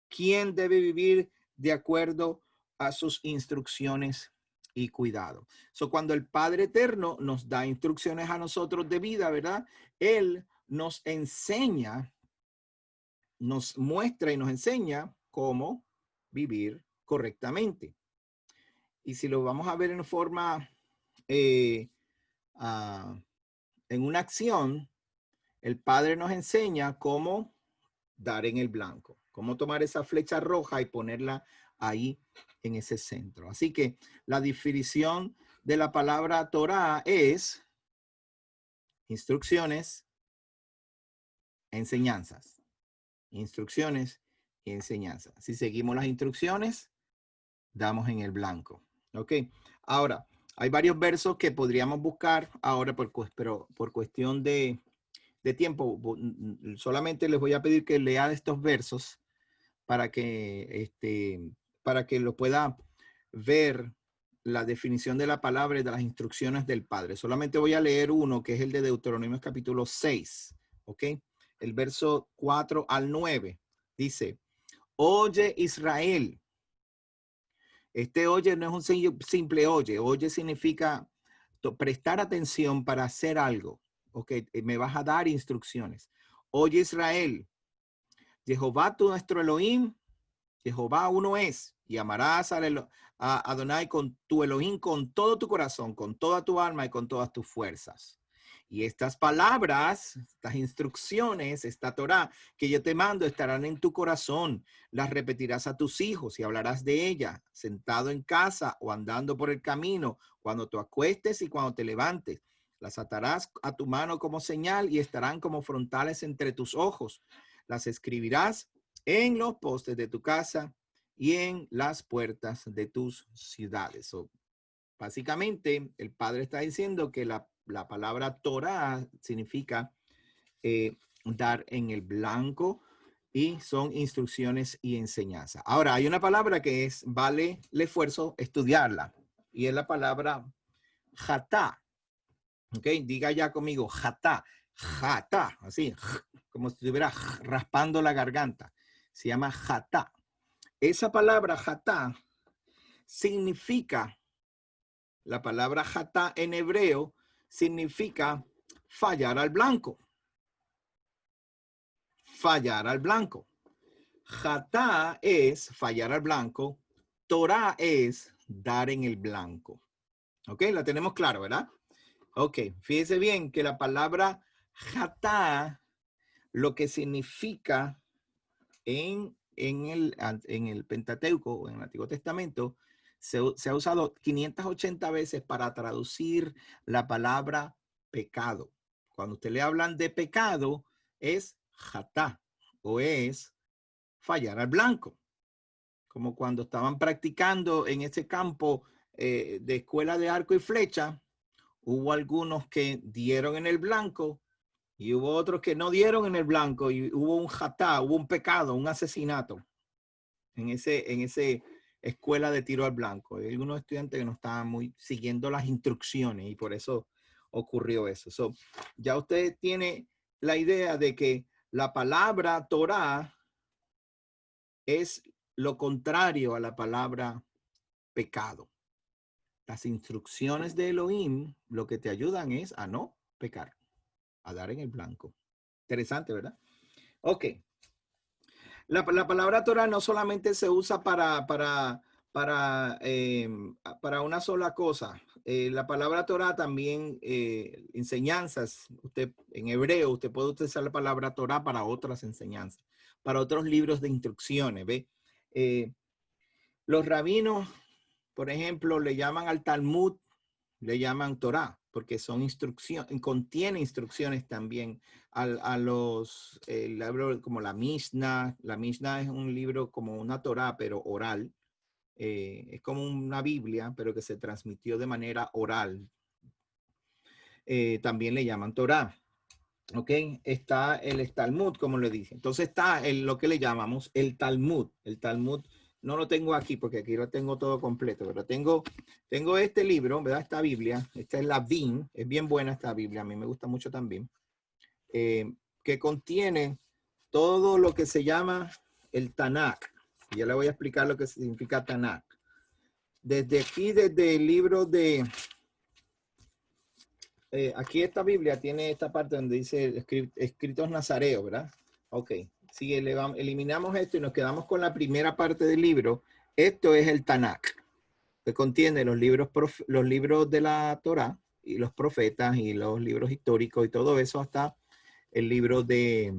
quién debe vivir de acuerdo a sus instrucciones y cuidado. So, cuando el Padre Eterno nos da instrucciones a nosotros de vida, ¿verdad? Él nos enseña, nos muestra y nos enseña cómo vivir correctamente. Y si lo vamos a ver en forma, en una acción, el Padre nos enseña cómo dar en el blanco, cómo tomar esa flecha roja y ponerla ahí en ese centro. Así que la definición de la palabra Torah es instrucciones, enseñanzas. Instrucciones y enseñanzas. Si seguimos las instrucciones, damos en el blanco. Ok. Ahora, hay varios versos que podríamos buscar ahora, pero por cuestión de tiempo, solamente les voy a pedir que lean estos versos para que, lo pueda ver la definición de la palabra y de las instrucciones del Padre. Solamente voy a leer uno, que es el de Deuteronomio capítulo 6. ¿Ok? El verso 4 al 9 dice, oye Israel. Este oye no es un simple oye. Oye significa prestar atención para hacer algo. Ok, me vas a dar instrucciones. Oye Israel, Jehová tu nuestro Elohim, Jehová uno es, y amarás a Adonai con tu Elohim con todo tu corazón, con toda tu alma y con todas tus fuerzas. Y estas palabras, estas instrucciones, esta Torah que yo te mando estarán en tu corazón. Las repetirás a tus hijos y hablarás de ella, sentado en casa o andando por el camino, cuando te acuestes y cuando te levantes. Las atarás a tu mano como señal y estarán como frontales entre tus ojos. Las escribirás en los postes de tu casa y en las puertas de tus ciudades. So, básicamente, el Padre está diciendo que la palabra Torah significa dar en el blanco y son instrucciones y enseñanza. Ahora, hay una palabra que vale el esfuerzo estudiarla y es la palabra jatá. ¿Ok? Diga ya conmigo, jatá, jatá, así, como si estuviera raspando la garganta. Se llama jatá. Esa palabra jatá significa, la palabra jatá en hebreo significa fallar al blanco. Fallar al blanco. Jatá es fallar al blanco. Torah es dar en el blanco. ¿Ok? La tenemos claro, ¿verdad? Ok, fíjese bien que la palabra jatá, lo que significa en el Pentateuco o en el Antiguo Testamento, se ha usado 580 veces para traducir la palabra pecado. Cuando usted le hablan de pecado, es jatá o es fallar al blanco. Como cuando estaban practicando en ese campo de escuela de arco y flecha, hubo algunos que dieron en el blanco y hubo otros que no dieron en el blanco y hubo un jatá, hubo un pecado, un asesinato en escuela de tiro al blanco. Hay algunos estudiantes que no estaban muy siguiendo las instrucciones y por eso ocurrió eso. So, ya usted tiene la idea de que la palabra Torah es lo contrario a la palabra pecado. Las instrucciones de Elohim lo que te ayudan es a no pecar, a dar en el blanco. Interesante, ¿verdad? Ok. La palabra Torah no solamente se usa para una sola cosa. La palabra Torah también, enseñanzas, usted en hebreo, usted puede utilizar la palabra Torah para otras enseñanzas, para otros libros de instrucciones, ¿ve? Los rabinos, por ejemplo, le llaman al Talmud, le llaman Torah, porque son instrucciones, contiene instrucciones también a los, como la Mishnah. La Mishnah es un libro como una Torah, pero oral. Es como una Biblia, pero que se transmitió de manera oral. También le llaman Torah. ¿Ok? Está el Talmud, como le dije. Entonces está lo que le llamamos el Talmud. El Talmud no lo tengo aquí porque aquí lo tengo todo completo, pero tengo este libro, ¿verdad? Esta Biblia. Esta es la BIN. Es bien buena esta Biblia. A mí me gusta mucho también. Que contiene todo lo que se llama el Tanakh. Ya le voy a explicar lo que significa Tanakh. Desde aquí, desde el libro de... aquí esta Biblia tiene esta parte donde dice escritos nazareos, ¿verdad? Ok. Si eliminamos esto y nos quedamos con la primera parte del libro, esto es el Tanakh, que contiene los libros de la Torá y los profetas y los libros históricos y todo eso hasta el libro de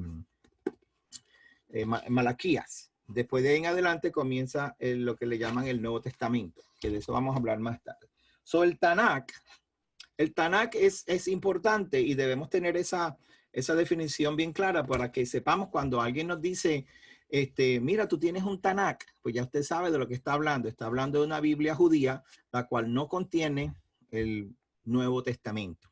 Malaquías. Después de ahí en adelante comienza lo que le llaman el Nuevo Testamento, que de eso vamos a hablar más tarde. So, el Tanakh es importante y debemos tener esa definición bien clara para que sepamos cuando alguien nos dice, mira, tú tienes un Tanakh, pues ya usted sabe de lo que está hablando. Está hablando de una Biblia judía, la cual no contiene el Nuevo Testamento.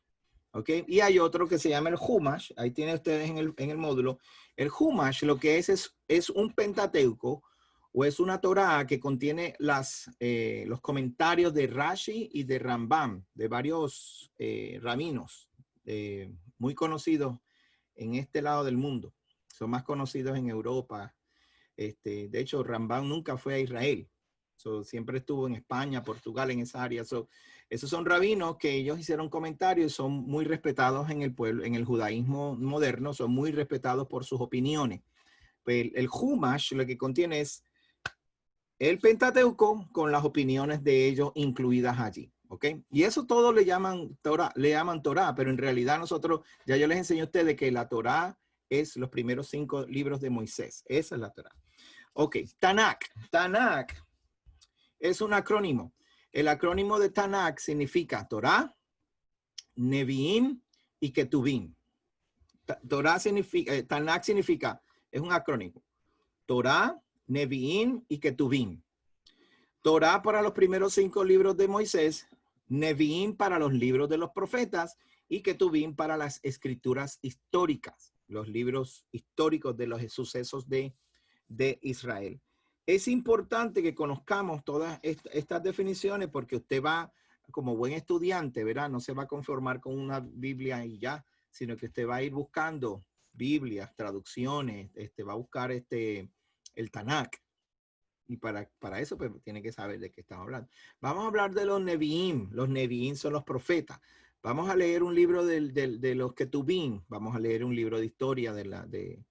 ¿Ok? Y hay otro que se llama el Humash. Ahí tienen ustedes en el módulo. El Humash lo que es un Pentateuco o es una Torá que contiene los comentarios de Rashi y de Rambam, de varios rabinos muy conocidos en este lado del mundo. Son más conocidos en Europa. De hecho, Rambam nunca fue a Israel. Siempre estuvo en España, Portugal, en esa área. Esos son rabinos que ellos hicieron comentarios, son muy respetados en el pueblo, en el judaísmo moderno, son muy respetados por sus opiniones. Pues el Humash lo que contiene es el Pentateuco con las opiniones de ellos incluidas allí. ¿Ok? Y eso todo le llaman Torah, pero en realidad nosotros, ya yo les enseñé a ustedes que la Torah es los primeros 5 libros de Moisés. Esa es la Torah. Ok, Tanakh. Tanakh es un acrónimo. El acrónimo de Tanakh significa Torah, Nevi'im y Ketuvim. Tanakh significa, es un acrónimo. Torah, Nevi'im y Ketuvim. Torah para los primeros 5 libros de Moisés, Nevi'im para los libros de los profetas y Ketuvim para las escrituras históricas, los libros históricos de los sucesos de Israel. Es importante que conozcamos todas estas definiciones porque usted va, como buen estudiante, ¿verdad? No se va a conformar con una Biblia y ya, sino que usted va a ir buscando Biblias, traducciones, va a buscar el Tanakh. Y para eso pues, tiene que saber de qué estamos hablando. Vamos a hablar de los Nevi'im. Los Nevi'im son los profetas. Vamos a leer un libro de los Ketuvim. Vamos a leer un libro de historia del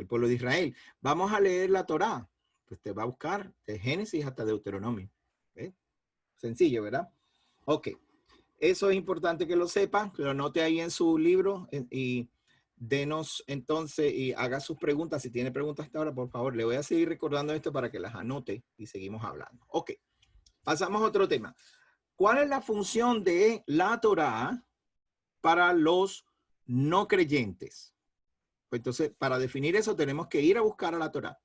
pueblo de Israel. Vamos a leer la Torá. Pues te va a buscar de Génesis hasta Deuteronomio. ¿Eh? Sencillo, ¿verdad? Ok. Eso es importante que lo sepan, que lo anote ahí en su libro y denos entonces y haga sus preguntas. Si tiene preguntas hasta ahora, por favor, le voy a seguir recordando esto para que las anote y seguimos hablando. Ok, pasamos a otro tema. ¿Cuál es la función de la Torá para los no creyentes? Pues entonces, para definir eso, tenemos que ir a buscar a la Torá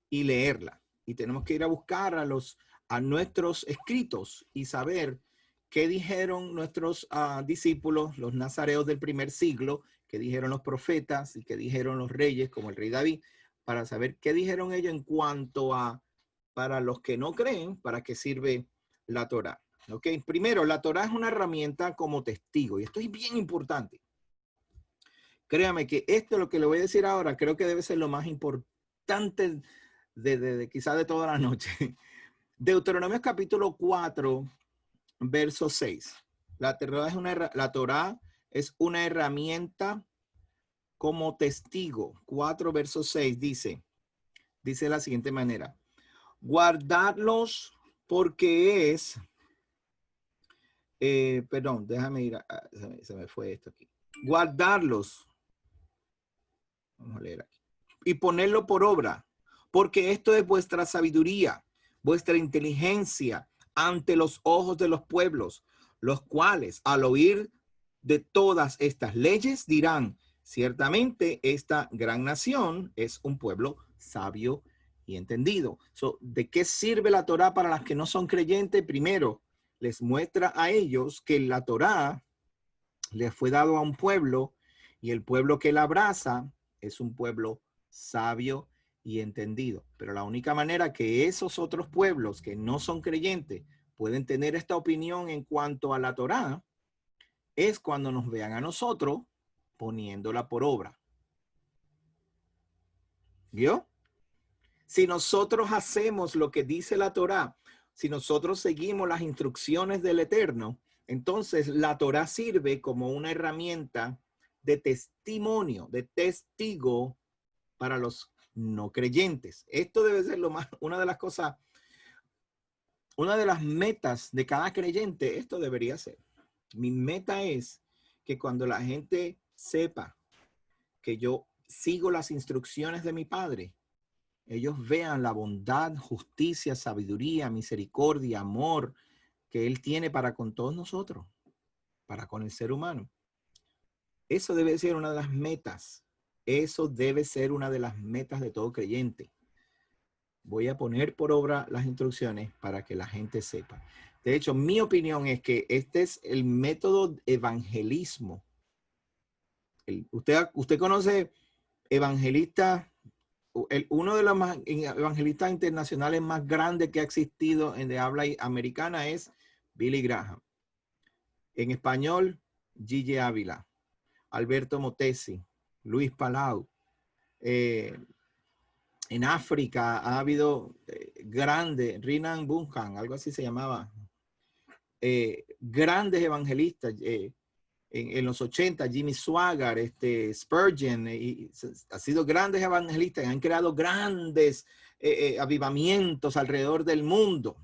y leerla. Y tenemos que ir a buscar a nuestros escritos y saber qué dijeron nuestros discípulos, los nazareos del primer siglo, qué dijeron los profetas y qué dijeron los reyes, como el rey David, para saber qué dijeron ellos en cuanto a, para los que no creen, para qué sirve la Torá. ¿Ok? Primero, la Torá es una herramienta como testigo, y esto es bien importante. Créame que esto, lo que le voy a decir ahora, creo que debe ser lo más importante quizás de toda la noche. Deuteronomio capítulo 4, verso 6. La Torá es una herramienta como testigo. 4, verso 6 dice de la siguiente manera. Guardarlos porque es, perdón, déjame ir, se me fue esto aquí. Guardarlos. Vamos a leer aquí. Y ponerlo por obra, porque esto es vuestra sabiduría, vuestra inteligencia ante los ojos de los pueblos, los cuales al oír de todas estas leyes dirán, ciertamente esta gran nación es un pueblo sabio y entendido. ¿De qué sirve la Torá para las que no son creyentes? Primero, les muestra a ellos que la Torá les fue dado a un pueblo y el pueblo que la abraza es un pueblo sabio y entendido. Pero la única manera que esos otros pueblos que no son creyentes pueden tener esta opinión en cuanto a la Torá es cuando nos vean a nosotros poniéndola por obra. ¿Vio? Si nosotros hacemos lo que dice la Torá, si nosotros seguimos las instrucciones del Eterno, entonces la Torá sirve como una herramienta de testimonio, de testigo para los no creyentes. Esto debe ser una de las cosas, una de las metas de cada creyente, esto debería ser. Mi meta es que cuando la gente sepa que yo sigo las instrucciones de mi Padre, ellos vean la bondad, justicia, sabiduría, misericordia, amor que Él tiene para con todos nosotros, para con el ser humano. Eso debe ser una de las metas. Eso debe ser una de las metas de todo creyente. Voy a poner por obra las instrucciones para que la gente sepa. De hecho, mi opinión es que este es el método evangelismo. Usted conoce evangelistas, uno de los evangelistas internacionales más grandes que ha existido en de habla americana es Billy Graham. En español, Gigi Ávila, Alberto Motesi, Luis Palau. En África ha habido grandes, Renan Buncan, algo así se llamaba, grandes evangelistas. En los 80, Jimmy Swaggart, Spurgeon, ha sido grandes evangelistas, han creado grandes avivamientos alrededor del mundo.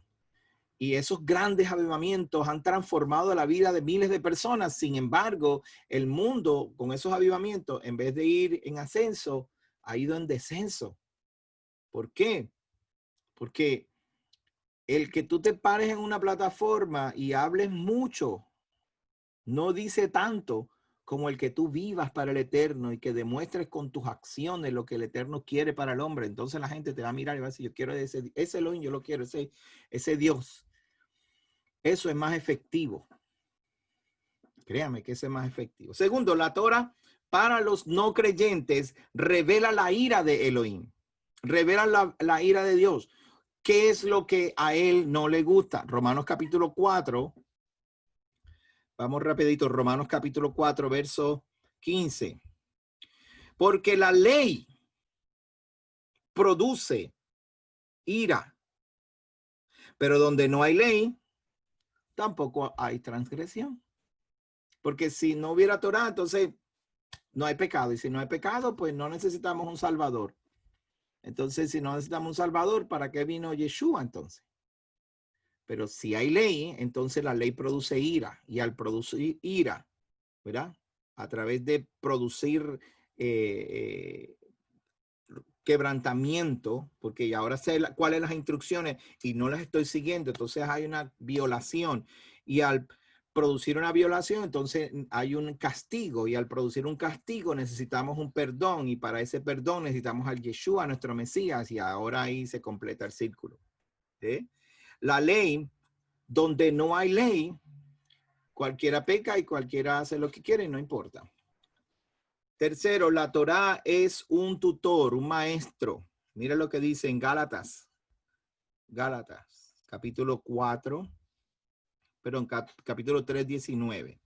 Y esos grandes avivamientos han transformado la vida de miles de personas. Sin embargo, el mundo con esos avivamientos, en vez de ir en ascenso, ha ido en descenso. ¿Por qué? Porque el que tú te pares en una plataforma y hables mucho no dice tanto como el que tú vivas para el Eterno y que demuestres con tus acciones lo que el Eterno quiere para el hombre. Entonces la gente te va a mirar y va a decir, yo quiero ese Elohim, yo lo quiero, ese Dios. Eso es más efectivo. Créame que eso es más efectivo. Segundo, la Torah para los no creyentes revela la ira de Elohim. Revela la ira de Dios. ¿Qué es lo que a él no le gusta? Romanos capítulo 4. Vamos rapidito. Romanos capítulo 4, verso 15. Porque la ley produce ira. Pero donde no hay ley, tampoco hay transgresión. Porque si no hubiera Torah, entonces no hay pecado. Y si no hay pecado, pues no necesitamos un Salvador. Entonces, si no necesitamos un Salvador, ¿para qué vino Yeshua entonces? Pero si hay ley, entonces la ley produce ira. Y al producir ira, ¿verdad? A través de producir quebrantamiento, porque ahora sé cuáles son las instrucciones y no las estoy siguiendo, entonces hay una violación. Y al producir una violación, entonces hay un castigo, y al producir un castigo necesitamos un perdón, y para ese perdón necesitamos al Yeshua, nuestro Mesías, y ahora ahí se completa el círculo. ¿Sí? La ley, donde no hay ley, cualquiera peca y cualquiera hace lo que quiere y no importa. Tercero, la Torá es un tutor, un maestro. Mira lo que dice en Gálatas. Gálatas, capítulo 4, perdón, capítulo 3, 19.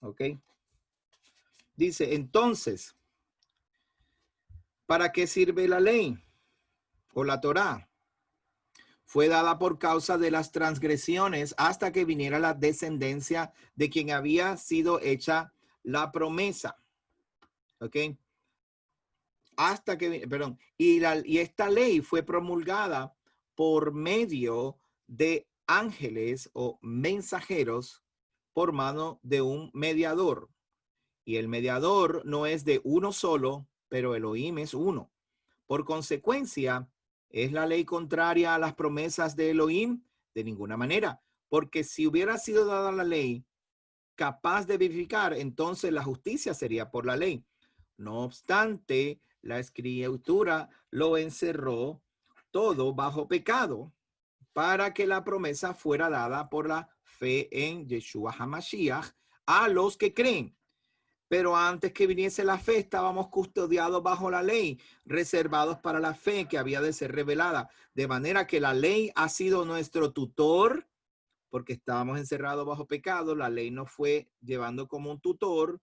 ¿Ok? Dice, entonces, ¿para qué sirve la ley o la Torá? Fue dada por causa de las transgresiones hasta que viniera la descendencia de quien había sido hecha la promesa. ¿Ok? Hasta que, perdón, y esta ley fue promulgada por medio de ángeles o mensajeros por mano de un mediador. Y el mediador no es de uno solo, pero Elohim es uno. Por consecuencia, ¿es la ley contraria a las promesas de Elohim? De ninguna manera, porque si hubiera sido dada la ley capaz de verificar, entonces la justicia sería por la ley. No obstante, la escritura lo encerró todo bajo pecado para que la promesa fuera dada por la fe en Yeshua HaMashiach a los que creen. Pero antes que viniese la fe, estábamos custodiados bajo la ley, reservados para la fe que había de ser revelada. De manera que la ley ha sido nuestro tutor, porque estábamos encerrados bajo pecado. La ley nos fue llevando como un tutor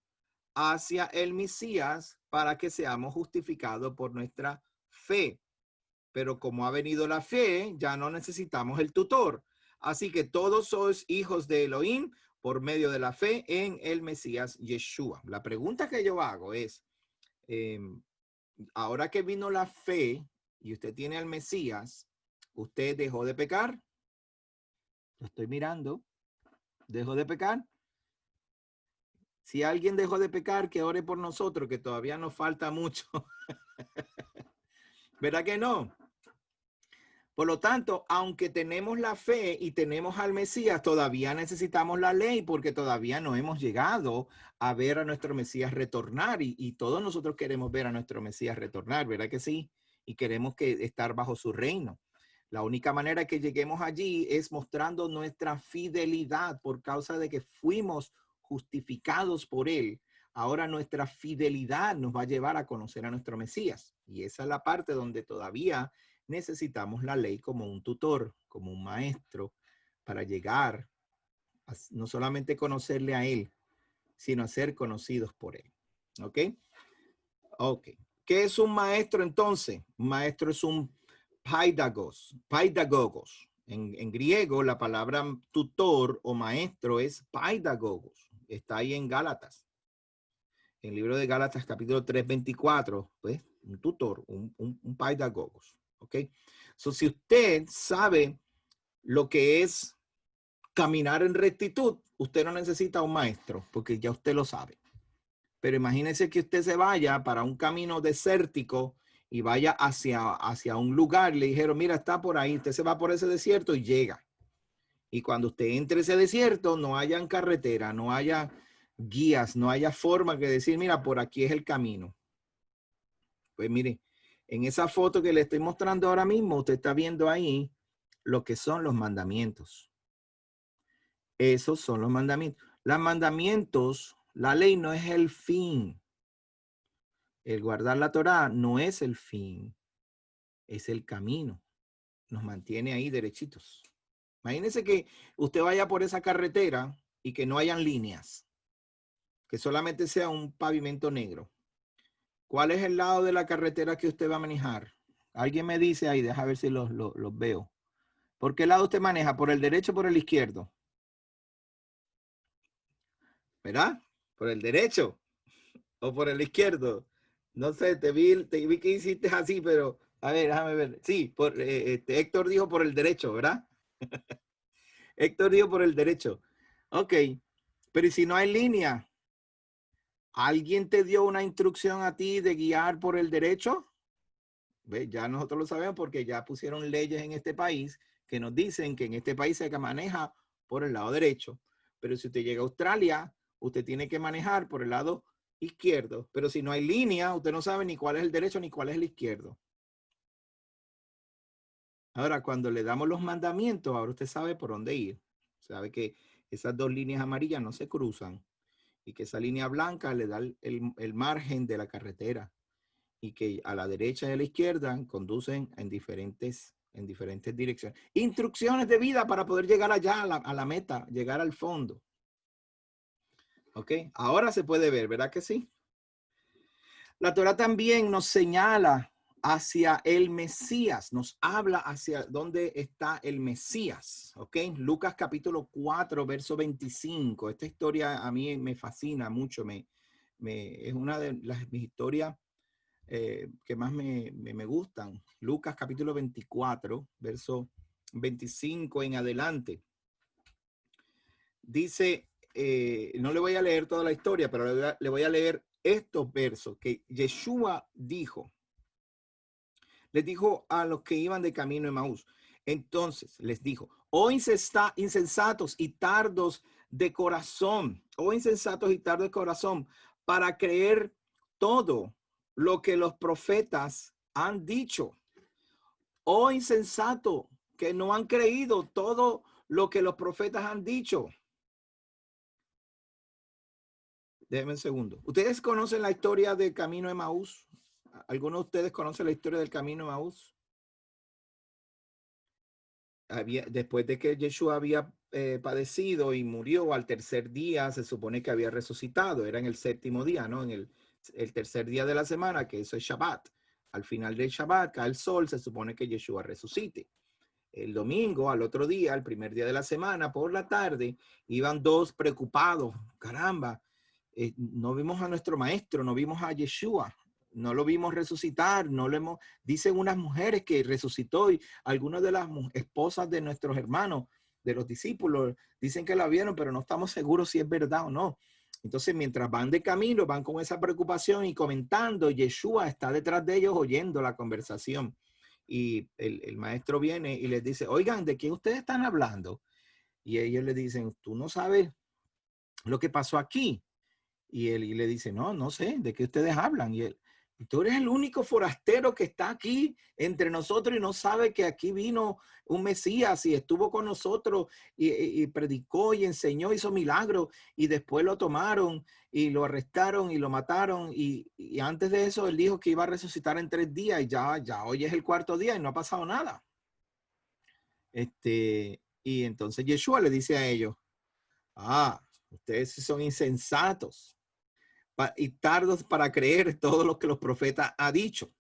hacia el Mesías para que seamos justificados por nuestra fe. Pero como ha venido la fe, ya no necesitamos el tutor. Así que todos sois hijos de Elohim por medio de la fe en el Mesías Yeshua. La pregunta que yo hago es, ahora que vino la fe y usted tiene al Mesías, ¿usted dejó de pecar? Lo estoy mirando. ¿Dejó de pecar? Si alguien dejó de pecar, que ore por nosotros, que todavía nos falta mucho. ¿Verdad que no? Por lo tanto, aunque tenemos la fe y tenemos al Mesías, todavía necesitamos la ley porque todavía no hemos llegado a ver a nuestro Mesías retornar y todos nosotros queremos ver a nuestro Mesías retornar, ¿verdad que sí? Y queremos que estar bajo su reino. La única manera que lleguemos allí es mostrando nuestra fidelidad por causa de que fuimos justificados por él. Ahora nuestra fidelidad nos va a llevar a conocer a nuestro Mesías. Y esa es la parte donde todavía necesitamos la ley como un tutor, como un maestro, para llegar a no solamente conocerle a él, sino a ser conocidos por él. ¿Ok? Ok. ¿Qué es un maestro entonces? Un maestro es un paidagogos. En griego, la palabra tutor o maestro es paidagogos. Está ahí en Gálatas. En el libro de Gálatas, capítulo 3, 24, pues, un tutor, un paidagogos. ¿Ok? So, si usted sabe lo que es caminar en rectitud, usted no necesita un maestro, porque ya usted lo sabe. Pero imagínese que usted se vaya para un camino desértico y vaya hacia un lugar, le dijeron, mira, está por ahí, usted se va por ese desierto y llega. Y cuando usted entre ese desierto, no haya carretera, no haya guías, no haya forma que decir, mira, por aquí es el camino. Pues mire, en esa foto que le estoy mostrando ahora mismo, usted está viendo ahí lo que son los mandamientos. Esos son los mandamientos. Los mandamientos, la ley no es el fin. El guardar la Torá no es el fin, es el camino. Nos mantiene ahí derechitos. Imagínese que usted vaya por esa carretera y que no hayan líneas, que solamente sea un pavimento negro. ¿Cuál es el lado de la carretera que usted va a manejar? Alguien me dice ahí, deja ver si los veo. ¿Por qué lado usted maneja? ¿Por el derecho o por el izquierdo? ¿Verdad? Por el derecho o por el izquierdo. No sé, te vi que hiciste así, pero a ver, déjame ver. Sí, Héctor dijo por el derecho, ¿verdad? Héctor dijo por el derecho. Ok, pero ¿y si no hay línea? ¿Alguien te dio una instrucción a ti de guiar por el derecho? ¿Ve? Ya nosotros lo sabemos porque ya pusieron leyes en este país que nos dicen que en este país se maneja por el lado derecho. Pero si usted llega a Australia, usted tiene que manejar por el lado izquierdo. Pero si no hay línea, usted no sabe ni cuál es el derecho ni cuál es el izquierdo. Ahora, cuando le damos los mandamientos, ahora usted sabe por dónde ir. Sabe que esas dos líneas amarillas no se cruzan. y que esa línea blanca le da el margen de la carretera y que a la derecha y a la izquierda conducen en diferentes direcciones. Instrucciones de vida para poder llegar allá a la meta, llegar al fondo. ¿Ok? Ahora se puede ver, ¿verdad que sí? La Torá también nos señala hacia el Mesías, nos habla hacia dónde está el Mesías, ¿ok? Lucas capítulo 4, verso 25. Esta historia a mí me fascina mucho, es una de mis historias que más me gustan. Lucas capítulo 24, verso 25 en adelante. Dice, no le voy a leer toda la historia, pero le voy a leer estos versos que Yeshua les dijo a los que iban de camino en Emaús. Entonces les dijo, oh insensatos y tardos de corazón, para creer todo lo que los profetas han dicho. Oh insensato, que no han creído todo lo que los profetas han dicho. Déjenme un segundo. ¿Ustedes conocen la historia del camino de Emaús? ¿Algunos de ustedes conocen la historia del camino de Emaús? Después de que Yeshua había padecido y murió, al tercer día se supone que había resucitado. Era en el séptimo día, ¿no? En el tercer día de la semana, que eso es Shabbat. Al final del Shabbat, cae el sol, se supone que Yeshua resucite. El domingo, al otro día, el primer día de la semana, por la tarde, iban dos preocupados. Caramba, no vimos a nuestro maestro, no vimos a Yeshua, no lo vimos resucitar, no lo hemos, dicen unas mujeres que resucitó y algunas de las esposas de nuestros hermanos, de los discípulos, dicen que la vieron, pero no estamos seguros si es verdad o no. Entonces, mientras van de camino, van con esa preocupación y comentando, Yeshua está detrás de ellos oyendo la conversación. Y el maestro viene y les dice, oigan, ¿de qué ustedes están hablando? Y ellos le dicen, tú no sabes lo que pasó aquí. Y él le dice, no sé, ¿de qué ustedes hablan? Y tú eres el único forastero que está aquí entre nosotros y no sabe que aquí vino un Mesías y estuvo con nosotros y predicó y enseñó, hizo milagros y después lo tomaron y lo arrestaron y lo mataron y antes de eso él dijo que iba a resucitar en 3 días y ya hoy es el 4.º día y no ha pasado nada. Y entonces Yeshua le dice a ellos, ustedes son insensatos y tardos para creer todo lo que los profetas han dicho.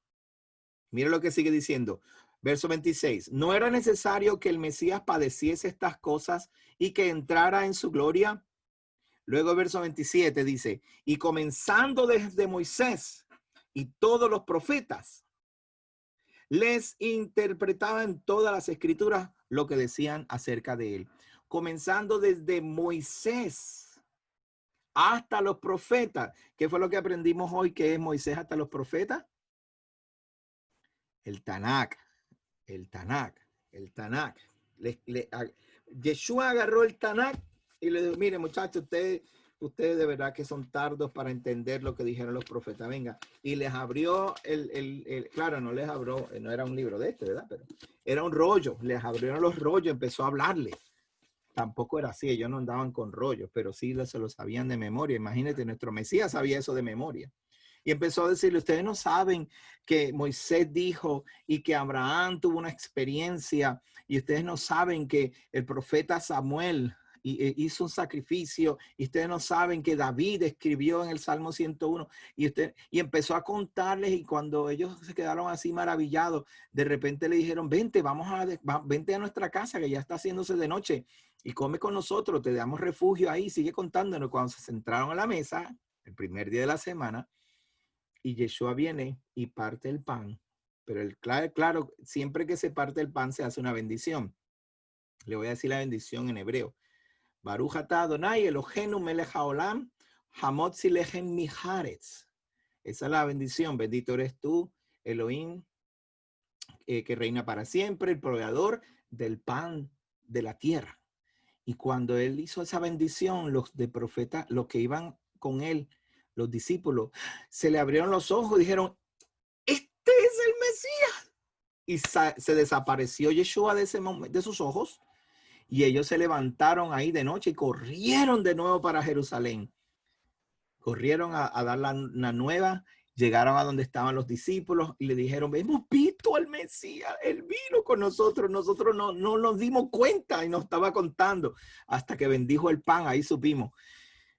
Mira lo que sigue diciendo. Verso 26. No era necesario que el Mesías padeciese estas cosas y que entrara en su gloria. Luego verso 27 dice, y comenzando desde Moisés y todos los profetas, les interpretaban todas las escrituras lo que decían acerca de él. Comenzando desde Moisés hasta los profetas. ¿Qué fue lo que aprendimos hoy? ¿Qué es Moisés hasta los profetas? El Tanakh. Yeshua agarró el Tanakh y le dijo, mire muchachos, ustedes de verdad que son tardos para entender lo que dijeron los profetas. Venga, y les abrió claro, no les abrió, no era un libro de este, ¿verdad? Pero era un rollo, les abrieron los rollos, empezó a hablarles. Tampoco era así, ellos no andaban con rollos, pero sí se lo sabían de memoria. Imagínate, nuestro Mesías sabía eso de memoria. Y empezó a decirle, ustedes no saben que Moisés dijo y que Abraham tuvo una experiencia y ustedes no saben que el profeta Samuel hizo un sacrificio y ustedes no saben que David escribió en el Salmo 101 y empezó a contarles y cuando ellos se quedaron así maravillados, de repente le dijeron, vente a nuestra casa que ya está haciéndose de noche y come con nosotros, te damos refugio ahí, sigue contándonos. Cuando se sentaron a la mesa, el primer día de la semana, y Yeshua viene y parte el pan, pero claro, siempre que se parte el pan se hace una bendición. Le voy a decir la bendición en hebreo. Baruch atah Adonai Eloheinu melech haolam, hamotzi lechem miharetz. Esa es la bendición. Bendito eres tú, Elohim, que reina para siempre, el proveedor del pan de la tierra. Y cuando él hizo esa bendición, los de profeta, los que iban con él, los discípulos, se le abrieron los ojos y dijeron, este es el Mesías. Y se desapareció Yeshua de sus ojos y ellos se levantaron ahí de noche y corrieron de nuevo para Jerusalén. Corrieron a dar la nueva, llegaron a donde estaban los discípulos y le dijeron, hemos visto al Mesías, él vino con nosotros no nos dimos cuenta y nos estaba contando hasta que bendijo el pan, ahí supimos.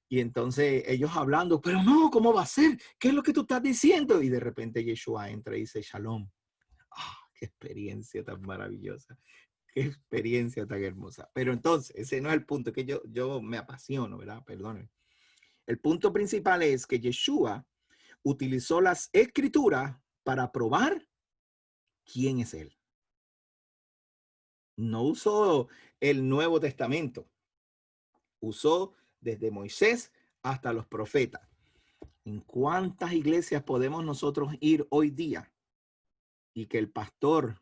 Y entonces ellos hablando, pero no, ¿cómo va a ser? ¿Qué es lo que tú estás diciendo? Y de repente Yeshua entra y dice, Shalom. ¡Ah, qué experiencia tan maravillosa! ¡Qué experiencia tan hermosa! Pero entonces, ese no es el punto, que yo me apasiono, ¿verdad? Perdonen. El punto principal es que Yeshua utilizó las escrituras para probar quién es él. No usó el Nuevo Testamento. Usó desde Moisés hasta los profetas. ¿En cuántas iglesias podemos nosotros ir hoy día y que el pastor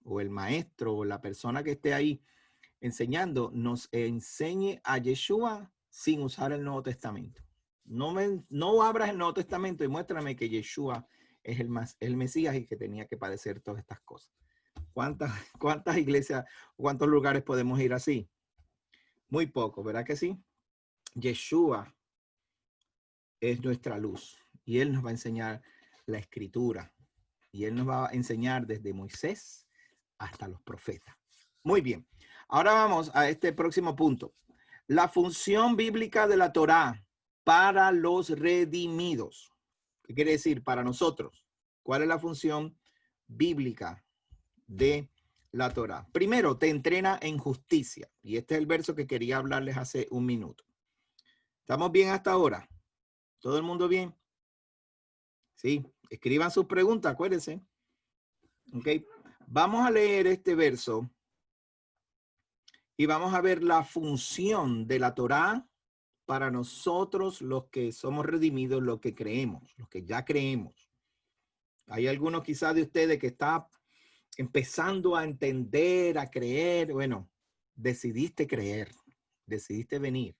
o el maestro o la persona que esté ahí enseñando nos enseñe a Yeshua sin usar el Nuevo Testamento? No abras el Nuevo Testamento y muéstrame que Yeshua es el Mesías y que tenía que padecer todas estas cosas. ¿Cuántas iglesias, cuántos lugares podemos ir así? Muy poco, ¿verdad que sí? Yeshua es nuestra luz y él nos va a enseñar la escritura y él nos va a enseñar desde Moisés hasta los profetas. Muy bien. Ahora vamos a este próximo punto. La función bíblica de la Torá para los redimidos. ¿Qué quiere decir? Para nosotros. ¿Cuál es la función bíblica de la Torá? Primero, te entrena en justicia. Y este es el verso que quería hablarles hace un minuto. ¿Estamos bien hasta ahora? ¿Todo el mundo bien? Sí. Escriban sus preguntas, acuérdense. Ok. Vamos a leer este verso y vamos a ver la función de la Torá para nosotros los que somos redimidos, los que creemos, los que ya creemos. Hay algunos quizás de ustedes que están empezando a entender, a creer. Bueno, decidiste creer, decidiste venir,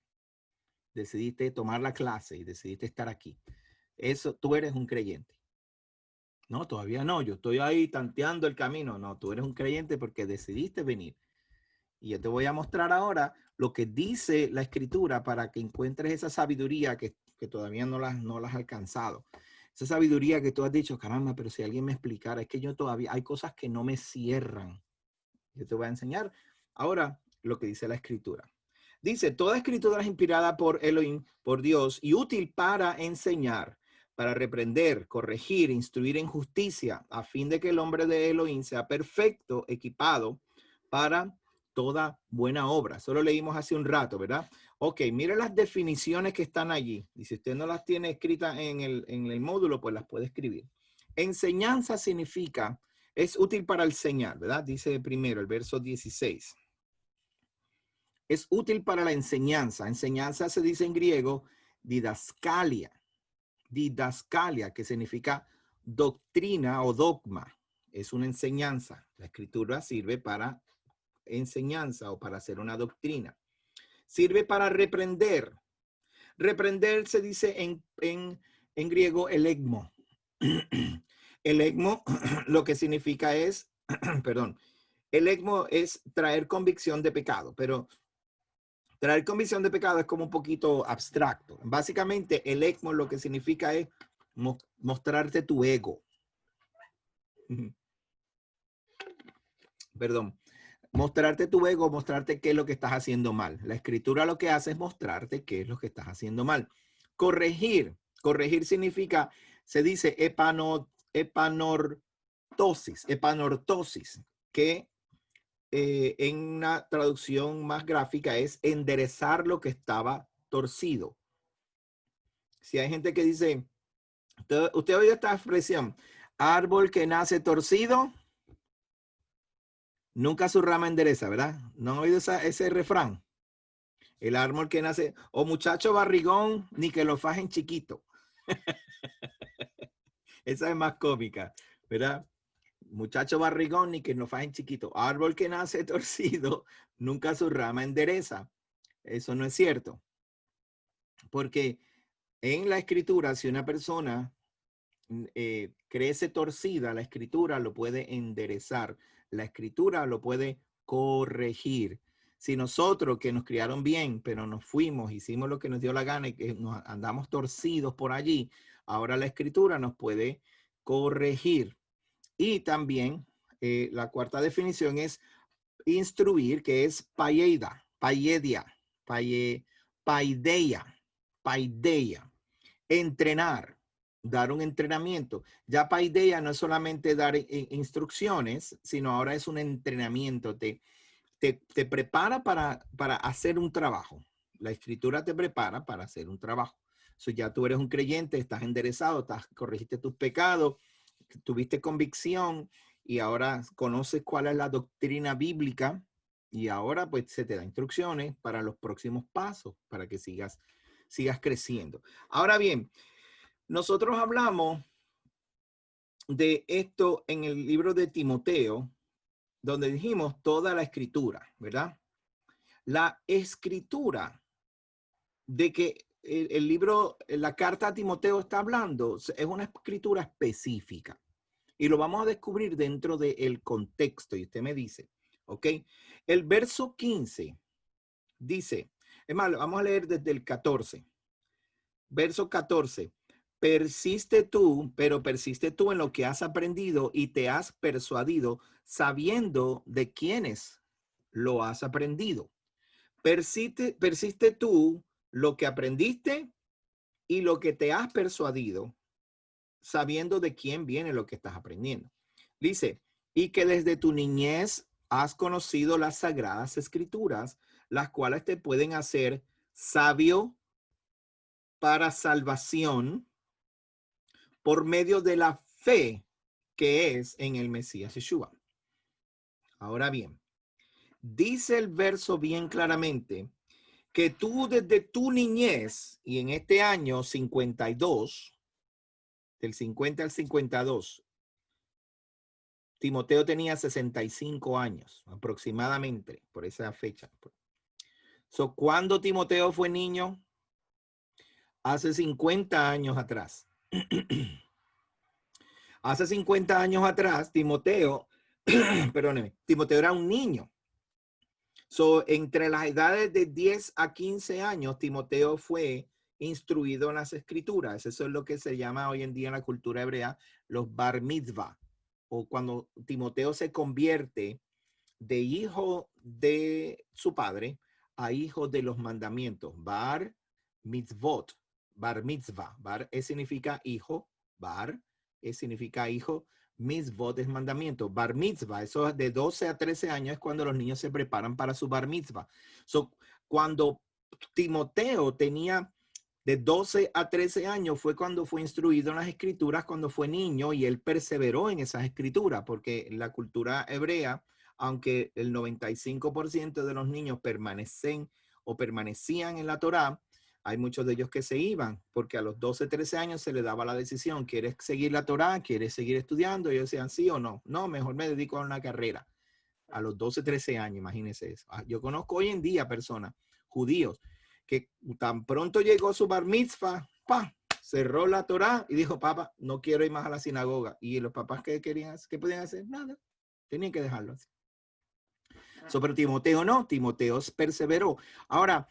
decidiste tomar la clase y decidiste estar aquí. Eso, tú eres un creyente. No, todavía no, yo estoy ahí tanteando el camino. No, tú eres un creyente porque decidiste venir. Y yo te voy a mostrar ahora lo que dice la escritura para que encuentres esa sabiduría que todavía no las has alcanzado. Esa sabiduría que tú has dicho, caramba, pero si alguien me explicara, es que yo todavía, hay cosas que no me cierran. Yo te voy a enseñar ahora lo que dice la escritura. Dice, toda escritura es inspirada por Elohim, por Dios, y útil para enseñar, para reprender, corregir, instruir en justicia, a fin de que el hombre de Elohim sea perfecto, equipado para toda buena obra. Solo leímos hace un rato, ¿verdad? Ok, mire las definiciones que están allí. Y si usted no las tiene escritas en el módulo, pues las puede escribir. Enseñanza significa, es útil para enseñar, ¿verdad? Dice primero el verso 16. Es útil para la enseñanza. Enseñanza se dice en griego didascalia. Didascalia, que significa doctrina o dogma. Es una enseñanza. La escritura sirve para enseñanza o para hacer una doctrina. Sirve para reprender. Reprender se dice en griego elegmo. Elegmo lo que significa es, perdón, elegmo es traer convicción de pecado, pero traer convicción de pecado es como un poquito abstracto. Básicamente, elegmo lo que significa es mostrarte tu ego. Perdón. Mostrarte tu ego, mostrarte qué es lo que estás haciendo mal. La escritura lo que hace es mostrarte qué es lo que estás haciendo mal. Corregir. Corregir significa, se dice epanortosis, que en una traducción más gráfica es enderezar lo que estaba torcido. Si hay gente que dice, usted oye esta expresión, árbol que nace torcido, nunca su rama endereza, ¿verdad? ¿No han oído ese refrán? El árbol que nace, o muchacho barrigón, ni que lo fajen chiquito. Esa es más cómica, ¿verdad? Muchacho barrigón, ni que lo fajen chiquito. Árbol que nace torcido, nunca su rama endereza. Eso no es cierto. Porque en la escritura, si una persona crece torcida, la escritura lo puede enderezar. La escritura lo puede corregir. Si nosotros que nos criaron bien, pero nos fuimos, hicimos lo que nos dio la gana y que nos andamos torcidos por allí, ahora la escritura nos puede corregir. Y también la cuarta definición es instruir, que es paeida, paedia, paideia, paideia, entrenar, dar un entrenamiento. Ya paideia no es solamente dar instrucciones, sino ahora es un entrenamiento, te prepara para hacer un trabajo. La escritura te prepara para hacer un trabajo. So, ya tú eres un creyente, estás enderezado, corregiste tus pecados, tuviste convicción y ahora conoces cuál es la doctrina bíblica y ahora pues se te da instrucciones para los próximos pasos, para que sigas creciendo. Ahora bien, nosotros hablamos de esto en el libro de Timoteo, donde dijimos toda la escritura, ¿verdad? La escritura de que el libro, la carta a Timoteo está hablando, es una escritura específica. Y lo vamos a descubrir dentro del contexto. Y usted me dice, ¿ok? El verso 15 dice, es más, vamos a leer desde el 14. Verso 14. Persiste tú en lo que has aprendido y te has persuadido sabiendo de quiénes lo has aprendido. Persiste tú lo que aprendiste y lo que te has persuadido, sabiendo de quién viene lo que estás aprendiendo. Dice, y que desde tu niñez has conocido las sagradas escrituras, las cuales te pueden hacer sabio para salvación por medio de la fe que es en el Mesías Yeshua. Ahora bien, dice el verso bien claramente que tú desde tu niñez y en este año 52, del 50 al 52, Timoteo tenía 65 años aproximadamente por esa fecha. So, ¿cuándo Timoteo fue niño? Hace 50 años atrás. Hace 50 años atrás, Timoteo, perdóneme, Timoteo era un niño. So, entre las edades de 10 a 15 años, Timoteo fue instruido en las escrituras. Eso es lo que se llama hoy en día en la cultura hebrea los bar mitzvah. O cuando Timoteo se convierte de hijo de su padre a hijo de los mandamientos. Bar mitzvot, bar mitzvah. Bar significa hijo, bar significa hijo, mitzvot es mandamiento. Bar mitzvah, eso es de 12 a 13 años es cuando los niños se preparan para su bar mitzvah. So, cuando Timoteo tenía de 12 a 13 años fue cuando fue instruido en las escrituras, cuando fue niño, y él perseveró en esas escrituras, porque la cultura hebrea, aunque el 95% de los niños permanecían en la Torá, hay muchos de ellos que se iban, porque a los 12, 13 años se les daba la decisión, ¿quieres seguir la Torá? ¿Quieres seguir estudiando? Y ellos decían sí o no. No, mejor me dedico a una carrera. A los 12, 13 años, imagínense eso. Yo conozco hoy en día personas, judíos, que tan pronto llegó su bar mitzvah, ¡pam!, cerró la Torá y dijo, papá, no quiero ir más a la sinagoga. Y los papás, ¿qué podían hacer? Nada. Tenían que dejarlo así. Pero Timoteo no, Timoteo perseveró. Ahora,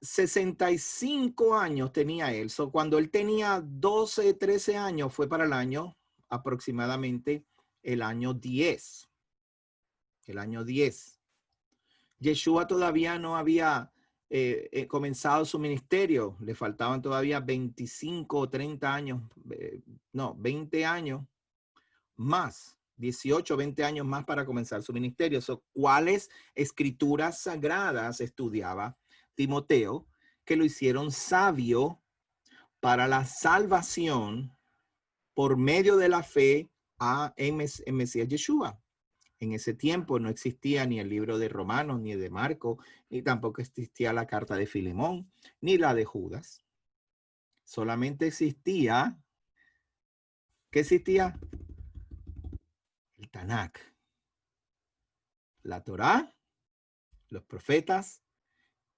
65 años tenía él. Cuando él tenía 12, 13 años, fue para el año aproximadamente el año 10. El año 10. Yeshua todavía no había comenzado su ministerio. Le faltaban todavía 25 o 30 años, 20 años más. 18, 20 años más para comenzar su ministerio. ¿Cuáles escrituras sagradas estudiaba Timoteo que lo hicieron sabio para la salvación por medio de la fe en Mesías Yeshua? En ese tiempo no existía ni el libro de Romanos, ni el de Marcos, ni tampoco existía la carta de Filemón, ni la de Judas. Solamente existía, ¿qué existía? El Tanakh, la Torá, los profetas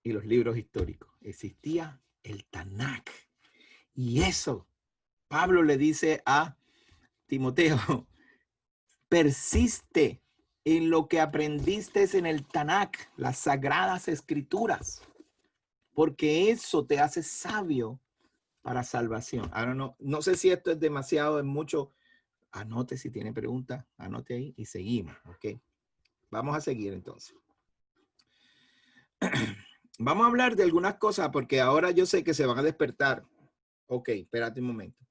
y los libros históricos. Existía el Tanakh. Y eso, Pablo le dice a Timoteo, persiste en lo que aprendiste en el Tanakh, las Sagradas Escrituras, porque eso te hace sabio para salvación. Ahora no sé si esto es demasiado, es mucho. Anote si tiene preguntas, anote ahí y seguimos, ¿ok? Vamos a seguir entonces. Vamos a hablar de algunas cosas porque ahora yo sé que se van a despertar. Ok, espérate un momento.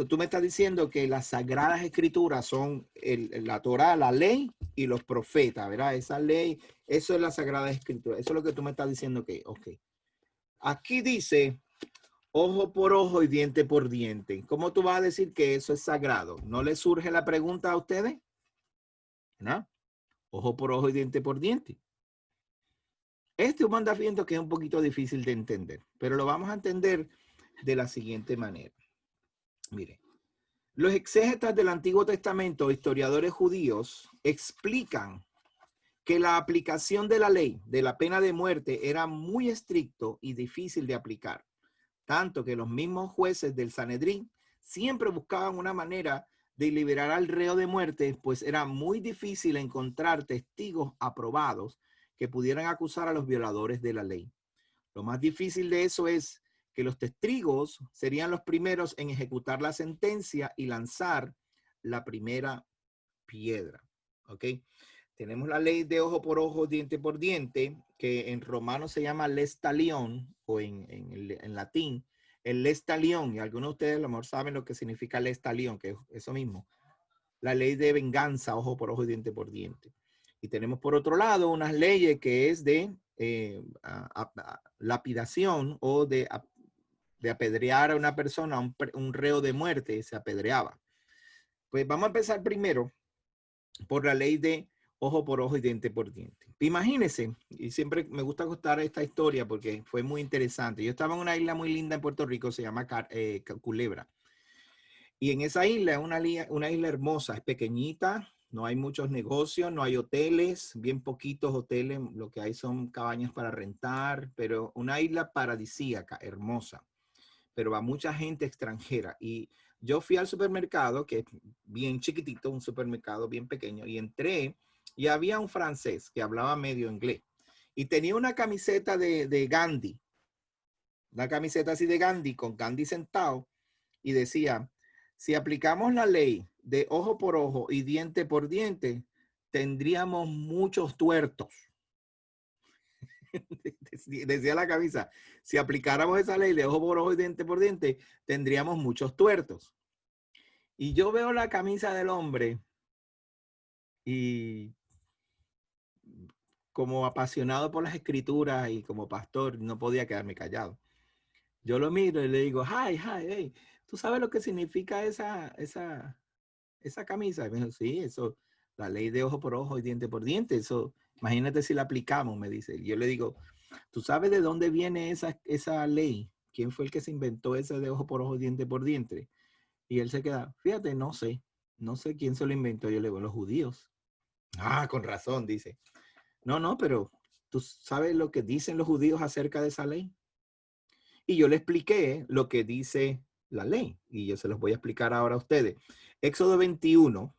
Tú me estás diciendo que las Sagradas Escrituras son la Torá, la ley y los profetas, ¿verdad? Esa ley, eso es la Sagrada Escritura. Eso es lo que tú me estás diciendo que, ok. Aquí dice ojo por ojo y diente por diente. ¿Cómo tú vas a decir que eso es sagrado? ¿No les surge la pregunta a ustedes? ¿No? Ojo por ojo y diente por diente. Este es un mandamiento que es un poquito difícil de entender, pero lo vamos a entender de la siguiente manera. Mire, los exégetas del Antiguo Testamento, historiadores judíos, explican que la aplicación de la ley de la pena de muerte era muy estricto y difícil de aplicar, tanto que los mismos jueces del Sanedrín siempre buscaban una manera de liberar al reo de muerte, pues era muy difícil encontrar testigos aprobados que pudieran acusar a los violadores de la ley. Lo más difícil de eso es que los testigos serían los primeros en ejecutar la sentencia y lanzar la primera piedra. ¿Ok? Tenemos la ley de ojo por ojo, diente por diente, que en romano se llama lex talion, o en latín, el lex talion, y algunos de ustedes a lo mejor saben lo que significa lex talion, que es eso mismo. La ley de venganza, ojo por ojo y diente por diente. Y tenemos por otro lado unas leyes que es de lapidación o de apedrear a una persona, un reo de muerte, se apedreaba. Pues vamos a empezar primero por la ley de ojo por ojo y diente por diente. Imagínense, y siempre me gusta contar esta historia porque fue muy interesante. Yo estaba en una isla muy linda en Puerto Rico, se llama Culebra. Y en esa isla es una isla hermosa, es pequeñita, no hay muchos negocios, no hay hoteles, bien poquitos hoteles, lo que hay son cabañas para rentar, pero una isla paradisíaca, hermosa, pero va mucha gente extranjera. Y yo fui al supermercado, que es bien chiquitito, un supermercado bien pequeño, y entré y había un francés que hablaba medio inglés y tenía una camiseta de Gandhi, una camiseta así de Gandhi, con Gandhi sentado, y decía, si aplicamos la ley de ojo por ojo y diente por diente, tendríamos muchos tuertos. Decía la camisa, si aplicáramos esa ley de ojo por ojo y diente por diente, tendríamos muchos tuertos. Y yo veo la camisa del hombre y como apasionado por las escrituras y como pastor, no podía quedarme callado. Yo lo miro y le digo, hi, hey, ¿tú sabes lo que significa esa camisa? Y me dijo, sí, eso, la ley de ojo por ojo y diente por diente, eso, imagínate si la aplicamos, me dice. Y yo le digo, ¿tú sabes de dónde viene esa ley? ¿Quién fue el que se inventó esa de ojo por ojo, diente por diente? Y él se queda, fíjate, no sé quién se lo inventó. Yo le digo, los judíos. Ah, con razón, dice. No, pero ¿tú sabes lo que dicen los judíos acerca de esa ley? Y yo le expliqué lo que dice la ley. Y yo se los voy a explicar ahora a ustedes. Éxodo 21,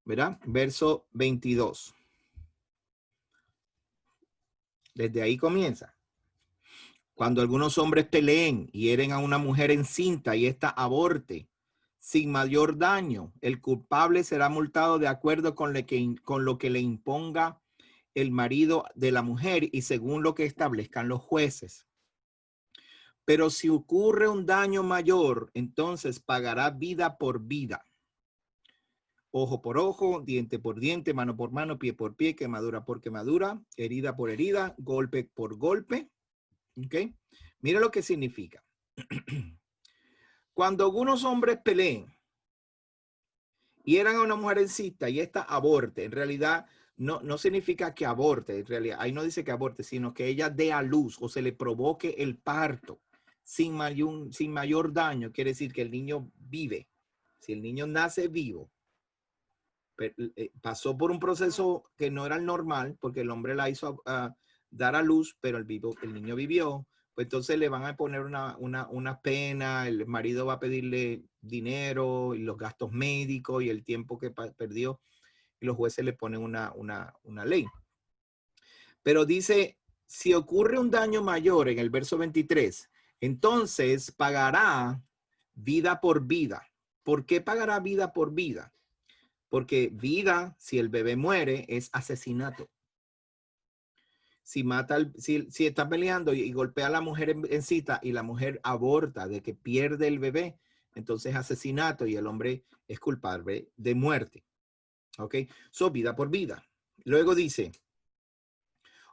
¿verdad? Verso 22. Desde ahí comienza. Cuando algunos hombres peleen y hieren a una mujer encinta y ésta aborte sin mayor daño, el culpable será multado de acuerdo con lo que le imponga el marido de la mujer y según lo que establezcan los jueces. Pero si ocurre un daño mayor, entonces pagará vida por vida. Ojo por ojo, diente por diente, mano por mano, pie por pie, quemadura por quemadura, herida por herida, golpe por golpe. ¿Ok? Mira lo que significa. Cuando algunos hombres peleen y eran a una mujer encista y esta aborte, en realidad no significa que aborte, en realidad ahí no dice que aborte, sino que ella dé a luz o se le provoque el parto sin mayor daño, quiere decir que el niño vive. Si el niño nace vivo, pasó por un proceso que no era el normal, porque el hombre la hizo dar a luz, pero el niño vivió, pues entonces le van a poner una pena, el marido va a pedirle dinero y los gastos médicos y el tiempo que perdió, y los jueces le ponen una ley. Pero dice, si ocurre un daño mayor en el verso 23, entonces pagará vida por vida. ¿Por qué pagará vida por vida? Porque vida, si el bebé muere, es asesinato. Si mata, si está peleando y golpea a la mujer en cita y la mujer aborta de que pierde el bebé, entonces asesinato y el hombre es culpable de muerte. ¿Ok? So, vida por vida. Luego dice,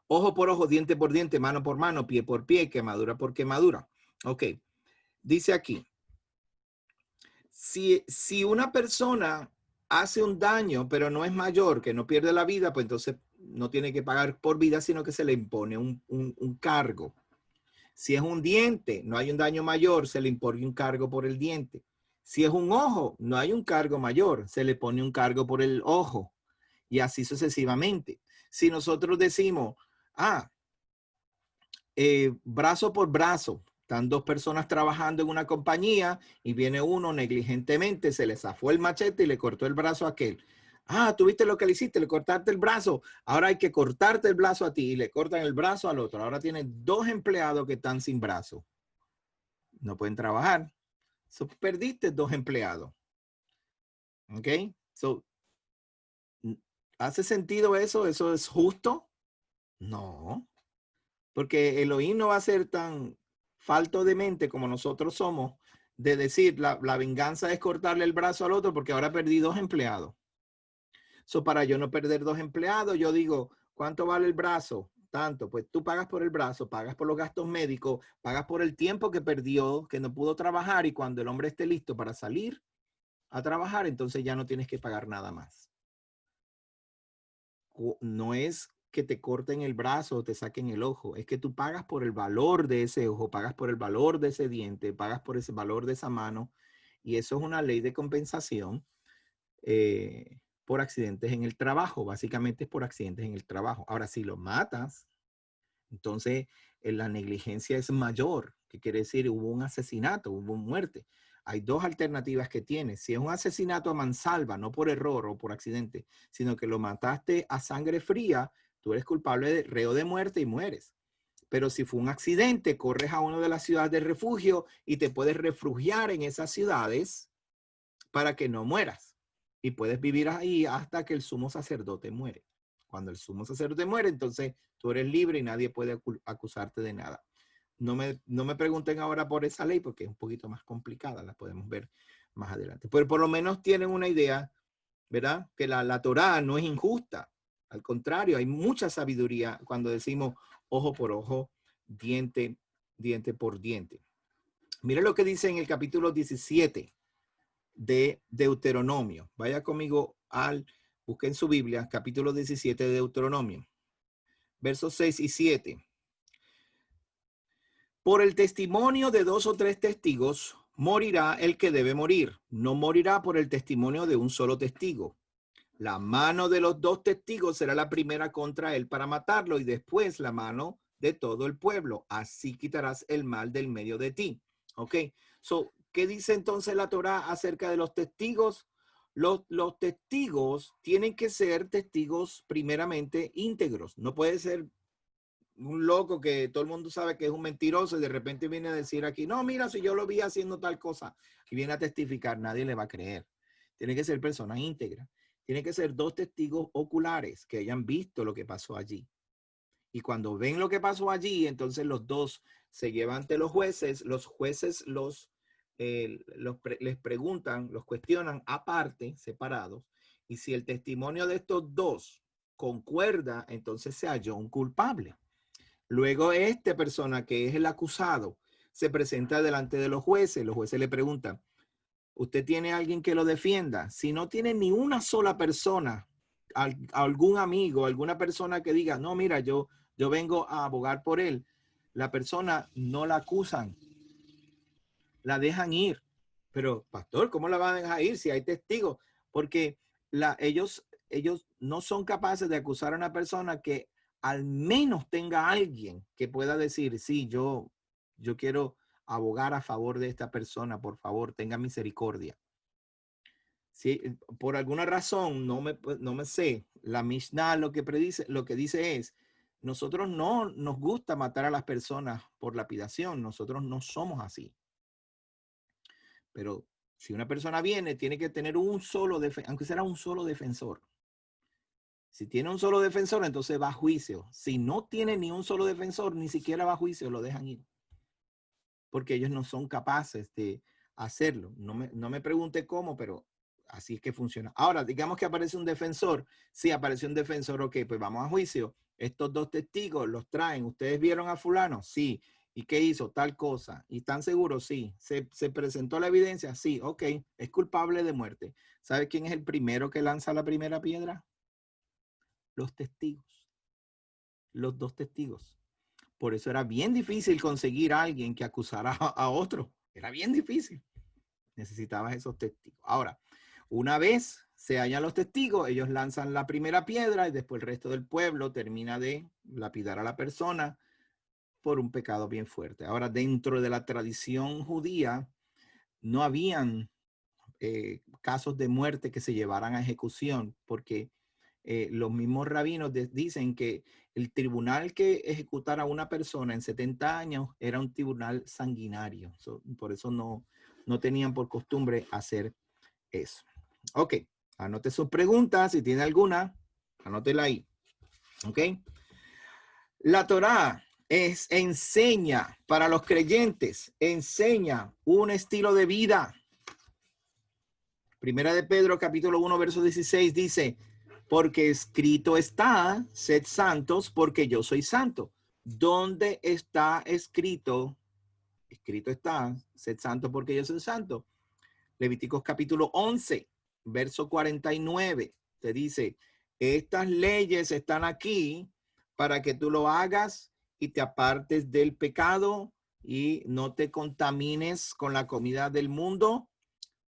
ojo por ojo, diente por diente, mano por mano, pie por pie, quemadura por quemadura. Ok. Dice aquí, si una persona hace un daño, pero no es mayor, que no pierde la vida, pues entonces no tiene que pagar por vida, sino que se le impone un cargo. Si es un diente, no hay un daño mayor, se le impone un cargo por el diente. Si es un ojo, no hay un cargo mayor, se le pone un cargo por el ojo. Y así sucesivamente. Si nosotros decimos, brazo por brazo, están dos personas trabajando en una compañía y viene uno negligentemente, se le zafó el machete y le cortó el brazo a aquel. ¿Tuviste lo que le hiciste? Le cortaste el brazo. Ahora hay que cortarte el brazo a ti y le cortan el brazo al otro. Ahora tiene dos empleados que están sin brazo. No pueden trabajar. So, perdiste dos empleados. ¿Ok? So, ¿hace sentido eso? ¿Eso es justo? No. Porque Elohim no va a ser tan falto de mente como nosotros somos de decir la venganza es cortarle el brazo al otro porque ahora perdí dos empleados. So, para yo no perder dos empleados, yo digo, ¿cuánto vale el brazo? Tanto, pues tú pagas por el brazo, pagas por los gastos médicos, pagas por el tiempo que perdió, que no pudo trabajar y cuando el hombre esté listo para salir a trabajar, entonces ya no tienes que pagar nada más. No es que te corten el brazo o te saquen el ojo, es que tú pagas por el valor de ese ojo, pagas por el valor de ese diente, pagas por ese valor de esa mano, y eso es una ley de compensación por accidentes en el trabajo, básicamente es por accidentes en el trabajo. Ahora, si lo matas, entonces la negligencia es mayor, que quiere decir hubo un asesinato, hubo muerte. Hay dos alternativas que tienes. Si es un asesinato a mansalva, no por error o por accidente, sino que lo mataste a sangre fría, tú eres culpable de reo de muerte y mueres. Pero si fue un accidente, corres a una de las ciudades de refugio y te puedes refugiar en esas ciudades para que no mueras. Y puedes vivir ahí hasta que el sumo sacerdote muere. Cuando el sumo sacerdote muere, entonces tú eres libre y nadie puede acusarte de nada. No me pregunten ahora por esa ley porque es un poquito más complicada, la podemos ver más adelante. Pero por lo menos tienen una idea, ¿verdad? Que la Torá no es injusta. Al contrario, hay mucha sabiduría cuando decimos ojo por ojo, diente por diente. Mire lo que dice en el capítulo 17 de Deuteronomio. Vaya conmigo busquen su Biblia, capítulo 17 de Deuteronomio, versos 6 y 7. Por el testimonio de dos o tres testigos morirá el que debe morir. No morirá por el testimonio de un solo testigo. La mano de los dos testigos será la primera contra él para matarlo y después la mano de todo el pueblo. Así quitarás el mal del medio de ti. Ok. So, ¿qué dice entonces la Torá acerca de los testigos? Los testigos tienen que ser testigos primeramente íntegros. No puede ser un loco que todo el mundo sabe que es un mentiroso y de repente viene a decir aquí, no, mira, si yo lo vi haciendo tal cosa y viene a testificar, nadie le va a creer. Tiene que ser persona íntegra. Tiene que ser dos testigos oculares que hayan visto lo que pasó allí. Y cuando ven lo que pasó allí, entonces los dos se llevan ante los jueces les preguntan, los cuestionan aparte, separados, y si el testimonio de estos dos concuerda, entonces se halló un culpable. Luego esta persona que es el acusado se presenta delante de los jueces le preguntan, ¿usted tiene alguien que lo defienda? Si no tiene ni una sola persona, algún amigo, alguna persona que diga, no, mira, yo vengo a abogar por él, la persona no la acusan, la dejan ir. Pero, pastor, ¿cómo la van a dejar ir si hay testigos? Porque ellos no son capaces de acusar a una persona que al menos tenga alguien que pueda decir, sí, yo quiero abogar a favor de esta persona, por favor, tenga misericordia. Si por alguna razón no me sé, la Mishnah lo que dice es, nosotros no nos gusta matar a las personas por lapidación, nosotros no somos así. Pero si una persona viene, tiene que tener un solo defensor, aunque sea un solo defensor. Si tiene un solo defensor, entonces va a juicio. Si no tiene ni un solo defensor, ni siquiera va a juicio, lo dejan ir. Porque ellos no son capaces de hacerlo. No me pregunte cómo, pero así es que funciona. Ahora, digamos que aparece un defensor. Sí, apareció un defensor, ok, pues vamos a juicio. Estos dos testigos los traen. ¿Ustedes vieron a fulano? Sí. ¿Y qué hizo? Tal cosa. ¿Y están seguros? Sí. ¿Se presentó la evidencia? Sí. Ok. Es culpable de muerte. ¿Sabe quién es el primero que lanza la primera piedra? Los testigos. Los dos testigos. Por eso era bien difícil conseguir a alguien que acusara a otro. Era bien difícil. Necesitabas esos testigos. Ahora, una vez se hallan los testigos, ellos lanzan la primera piedra y después el resto del pueblo termina de lapidar a la persona por un pecado bien fuerte. Ahora, dentro de la tradición judía, no habían casos de muerte que se llevaran a ejecución, porque los mismos rabinos dicen que el tribunal que ejecutara a una persona en 70 años era un tribunal sanguinario. Por eso no tenían por costumbre hacer eso. Ok, anote sus preguntas. Si tiene alguna, anótela ahí. Ok. La Torá enseña para los creyentes, enseña un estilo de vida. Primera de Pedro, capítulo 1, verso 16, dice, porque escrito está, sed santos, porque yo soy santo. ¿Dónde está escrito? Escrito está, sed santo, porque yo soy santo. Levíticos capítulo 11, verso 49, te dice, estas leyes están aquí para que tú lo hagas y te apartes del pecado y no te contamines con la comida del mundo,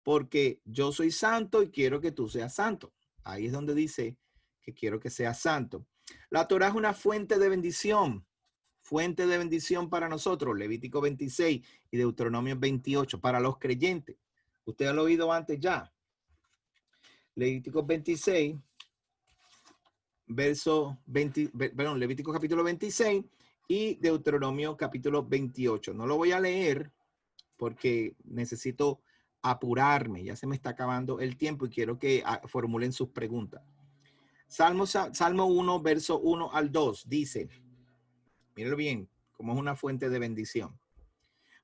porque yo soy santo y quiero que tú seas santo. Ahí es donde dice que quiero que seas santo. La Torá es una fuente de bendición para nosotros. Levítico 26 y Deuteronomio 28 para los creyentes. Usted lo ha oído antes ya. Levítico 26, Levítico capítulo 26 y Deuteronomio capítulo 28. No lo voy a leer porque necesito apurarme. Ya se me está acabando el tiempo y quiero que formulen sus preguntas. Salmo 1, verso 1 al 2 dice, mírenlo bien, como es una fuente de bendición.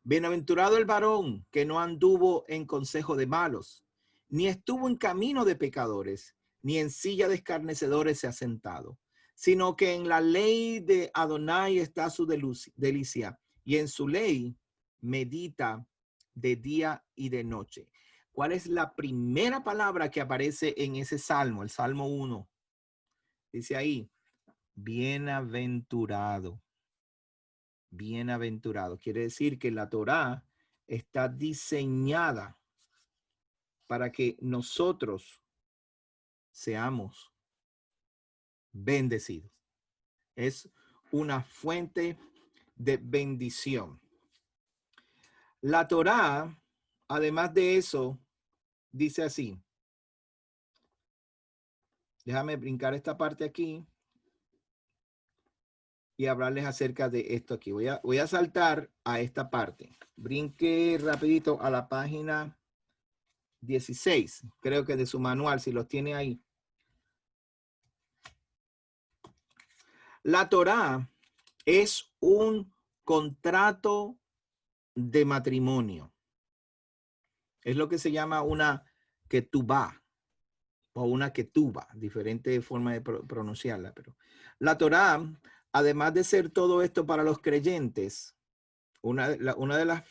Bienaventurado el varón que no anduvo en consejo de malos, ni estuvo en camino de pecadores, ni en silla de escarnecedores se ha sentado, sino que en la ley de Adonai está su delicia, y en su ley medita de día y de noche. ¿Cuál es la primera palabra que aparece en ese salmo, el Salmo 1? Dice ahí, bienaventurado. Bienaventurado. Quiere decir que la Torá está diseñada para que nosotros seamos bendecidos. Es una fuente de bendición. La Torá, además de eso, dice así. Déjame brincar esta parte aquí y hablarles acerca de esto aquí. Voy a saltar a esta parte. Brinque rapidito a la página 16, creo que de su manual, si los tiene ahí. La Torá es un contrato de matrimonio. Es lo que se llama una ketubá o una ketuba, diferente forma de pronunciarla. Pero la Torá, además de ser todo esto para los creyentes, una de las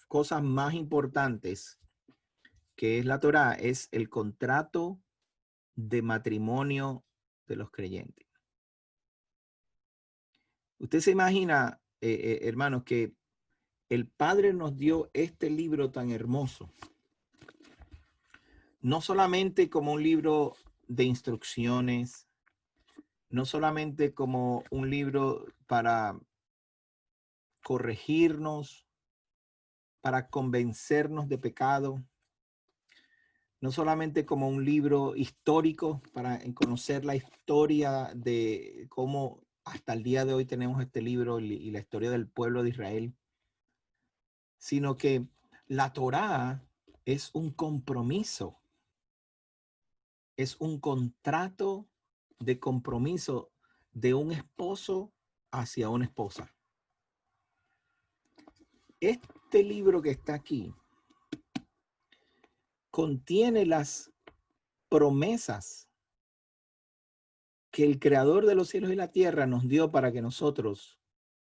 cosas más importantes que es la Torá es el contrato de matrimonio de los creyentes. Usted se imagina, hermanos, que el Padre nos dio este libro tan hermoso, no solamente como un libro de instrucciones, no solamente como un libro para corregirnos, para convencernos de pecado, no solamente como un libro histórico para conocer la historia de cómo hasta el día de hoy tenemos este libro y la historia del pueblo de Israel, sino que la Torá es un compromiso, es un contrato de compromiso de un esposo hacia una esposa. Este libro que está aquí contiene las promesas que el Creador de los cielos y la tierra nos dio para que nosotros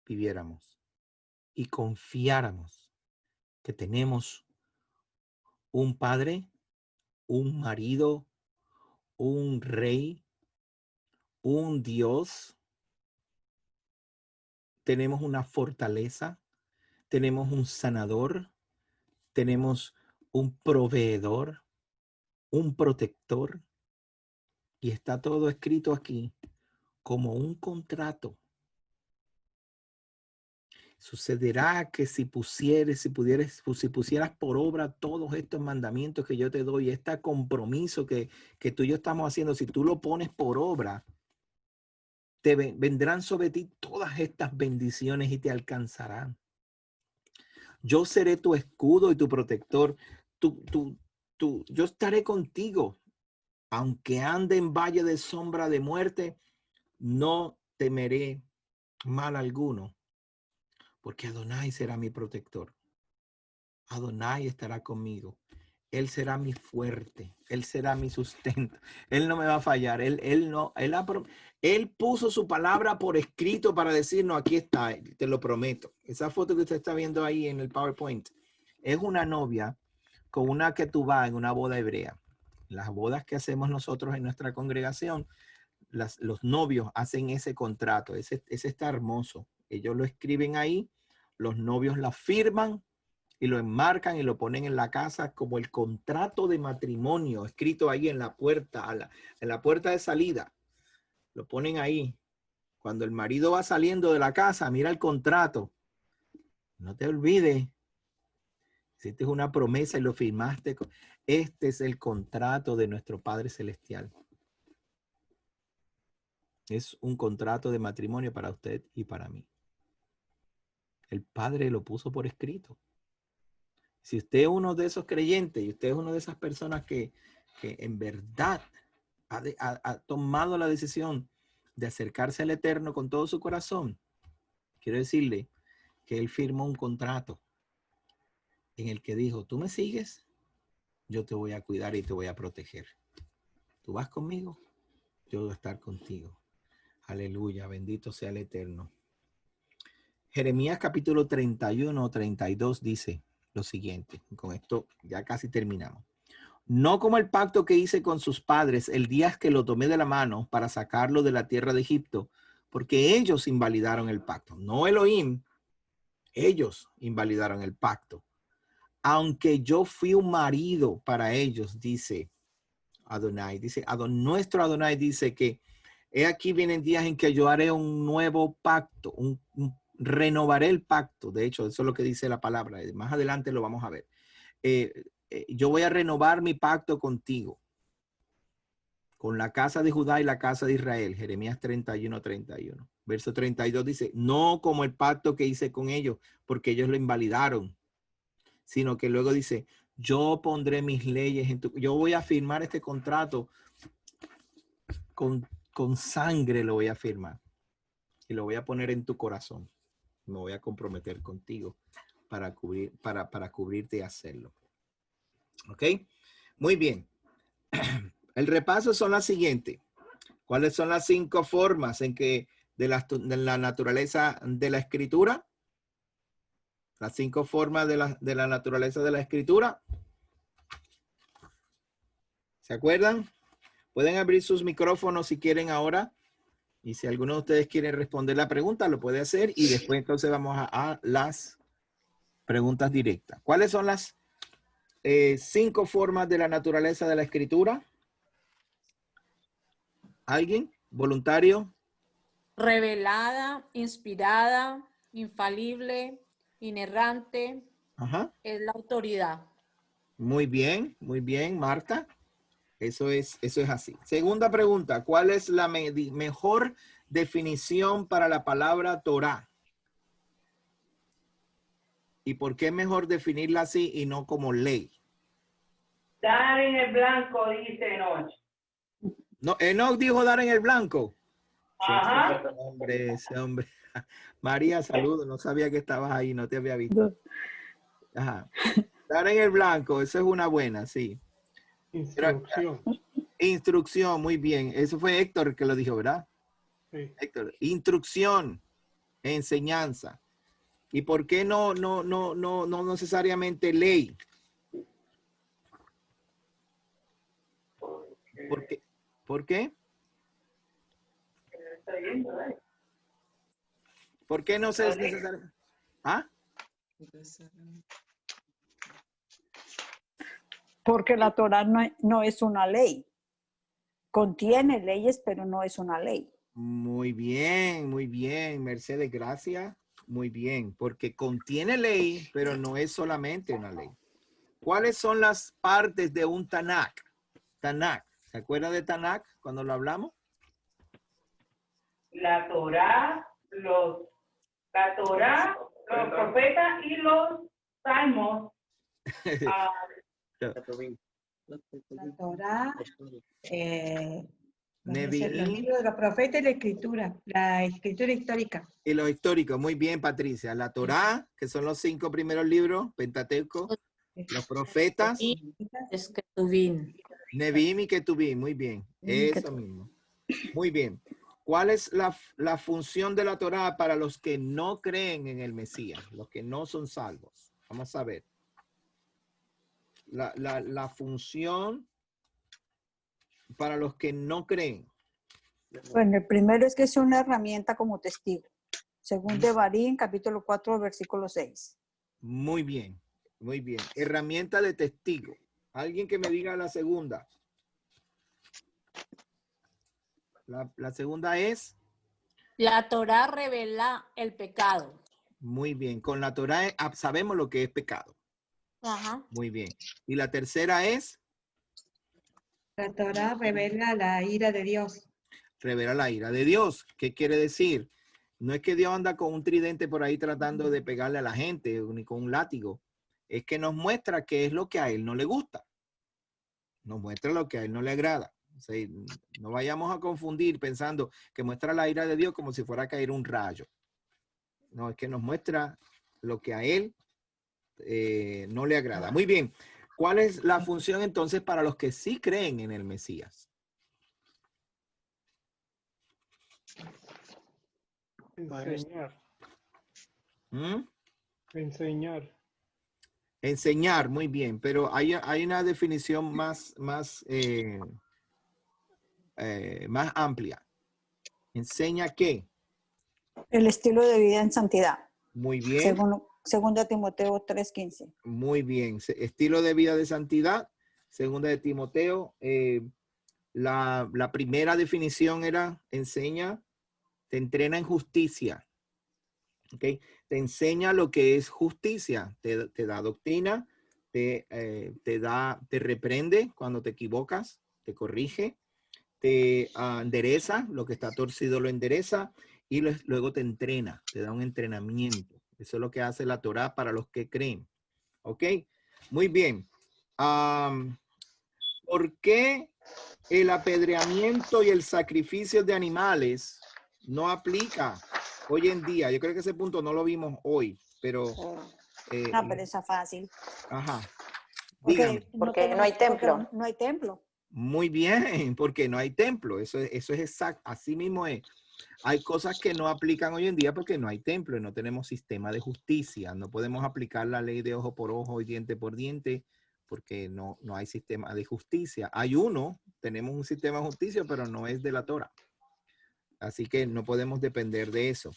viviéramos y confiáramos que tenemos un padre, un marido, un rey, un Dios, tenemos una fortaleza, tenemos un sanador, tenemos un proveedor, un protector, y está todo escrito aquí como un contrato. Sucederá que si pusieras por obra todos estos mandamientos que yo te doy, este compromiso que tú y yo estamos haciendo, si tú lo pones por obra, vendrán sobre ti todas estas bendiciones y te alcanzarán. Yo seré tu escudo y tu protector. Yo estaré contigo. Aunque ande en valle de sombra de muerte, no temeré mal alguno, porque Adonai será mi protector. Adonai estará conmigo. Él será mi fuerte. Él será mi sustento. Él no me va a fallar. Él puso su palabra por escrito para decirnos, aquí está, te lo prometo. Esa foto que usted está viendo ahí en el PowerPoint es una novia con una ketubá en una boda hebrea. Las bodas que hacemos nosotros en nuestra congregación, los novios hacen ese contrato. Ese está hermoso. Ellos lo escriben ahí, los novios la firman y lo enmarcan y lo ponen en la casa como el contrato de matrimonio escrito ahí en la puerta, en la puerta de salida. Lo ponen ahí. Cuando el marido va saliendo de la casa, mira el contrato. No te olvides. Hiciste una promesa y lo firmaste. Este es el contrato de nuestro Padre Celestial. Es un contrato de matrimonio para usted y para mí. El Padre lo puso por escrito. Si usted es uno de esos creyentes y usted es una de esas personas que en verdad ha tomado la decisión de acercarse al Eterno con todo su corazón, quiero decirle que Él firmó un contrato en el que dijo, tú me sigues, yo te voy a cuidar y te voy a proteger. Tú vas conmigo, yo voy a estar contigo. Aleluya, bendito sea el Eterno. Jeremías capítulo 31, 32 dice lo siguiente. Con esto ya casi terminamos. No como el pacto que hice con sus padres el día que lo tomé de la mano para sacarlo de la tierra de Egipto, porque ellos invalidaron el pacto. No Elohim, ellos invalidaron el pacto. Aunque yo fui un marido para ellos, dice Adonai. Dice, nuestro Adonai dice que he aquí vienen días en que yo haré un nuevo pacto, renovaré el pacto. De hecho, eso es lo que dice la palabra. Más adelante lo vamos a ver. Yo voy a renovar mi pacto contigo, con la casa de Judá y la casa de Israel. Jeremías 31, 31. Verso 32 dice, no como el pacto que hice con ellos, porque ellos lo invalidaron, sino que luego dice, yo pondré mis leyes yo voy a firmar este contrato con sangre, lo voy a firmar y lo voy a poner en tu corazón. Me voy a comprometer contigo para cubrirte y hacerlo. ¿Ok? Muy bien. El repaso son las siguientes. ¿Cuáles son las 5 formas en que de la naturaleza de la escritura? Las 5 formas de la naturaleza de la escritura. ¿Se acuerdan? Pueden abrir sus micrófonos si quieren ahora. Y si alguno de ustedes quiere responder la pregunta, lo puede hacer. Y después entonces vamos a las preguntas directas. ¿Cuáles son las 5 formas de la naturaleza de la escritura? ¿Alguien? ¿Voluntario? Revelada, inspirada, infalible, inerrante, Ajá. Es la autoridad. Muy bien, Marta. Eso es así. Segunda pregunta, ¿cuál es la mejor definición para la palabra Torah? ¿Y por qué es mejor definirla así y no como ley? Dar en el blanco, dice Noche. No, Enoch dijo dar en el blanco. Ajá. Ese hombre. María, saludos. No sabía que estabas ahí, no te había visto. Ajá. Dar en el blanco, eso es una buena, sí. Instrucción. Instrucción, muy bien. Eso fue Héctor que lo dijo, ¿verdad? Sí. Héctor, instrucción, enseñanza. ¿Y por qué no necesariamente ley? ¿Por qué? ¿Por qué? ¿Por qué no se es necesario? ¿Ah? Porque la Torah no es una ley. Contiene leyes, pero no es una ley. Muy bien, Mercedes, gracias. Muy bien, porque contiene ley, pero no es solamente una ley. ¿Cuáles son las partes de un Tanakh? Tanakh, ¿se acuerda de Tanakh cuando lo hablamos? La Torá, los profetas y los salmos. La Torá, Nevi'im. los libros de los profetas y la escritura histórica. Y los históricos, muy bien, Patricia. La Torá, que son los 5 primeros libros, Pentateuco, los profetas, Es que Tuvin. Nevi'im y Ketuvim, muy bien. Eso mismo. Muy bien. ¿Cuál es la función de la Torá para los que no creen en el Mesías, los que no son salvos? Vamos a ver. La función para los que no creen. Bueno, el primero es que es una herramienta como testigo. Según Devarim, capítulo 4, versículo 6. Muy bien, muy bien. Herramienta de testigo. Alguien que me diga la segunda. La segunda es. La Torá revela el pecado. Muy bien. Con la Torá sabemos lo que es pecado. Ajá. Muy bien. Y la tercera es. La Torá revela la ira de Dios. Revela la ira de Dios. ¿Qué quiere decir? No es que Dios anda con un tridente por ahí tratando de pegarle a la gente, ni con un látigo. Es que nos muestra qué es lo que a él no le gusta. Nos muestra lo que a él no le agrada. O sea, no vayamos a confundir pensando que muestra la ira de Dios como si fuera a caer un rayo. No, es que nos muestra lo que a él no le agrada. Muy bien. ¿Cuál es la función entonces para los que sí creen en el Mesías? Enseñar. ¿Mm? Enseñar. Enseñar, muy bien, pero hay una definición más amplia. ¿Enseña qué? El estilo de vida en santidad. Muy bien. Según de Timoteo 3:15. Muy bien. Estilo de vida de santidad. Segunda de Timoteo. La primera definición era enseña, te entrena en justicia. ¿Okay? Te enseña lo que es justicia. Te da doctrina, te reprende cuando te equivocas, te corrige, te endereza, lo que está torcido lo endereza y luego te entrena, te da un entrenamiento. Eso es lo que hace la Torá para los que creen. ¿Ok? Muy bien. ¿Por qué el apedreamiento y el sacrificio de animales no aplica hoy en día? Yo creo que ese punto no lo vimos hoy, pero... Una pereza fácil. Ajá. Porque no hay templo. No hay templo. Muy bien, porque no hay templo. Eso es exacto. Así mismo es. Hay cosas que no aplican hoy en día porque no hay templo y no tenemos sistema de justicia. No podemos aplicar la ley de ojo por ojo y diente por diente porque no hay sistema de justicia. Hay uno, tenemos un sistema de justicia, pero no es de la Torah. Así que no podemos depender de eso.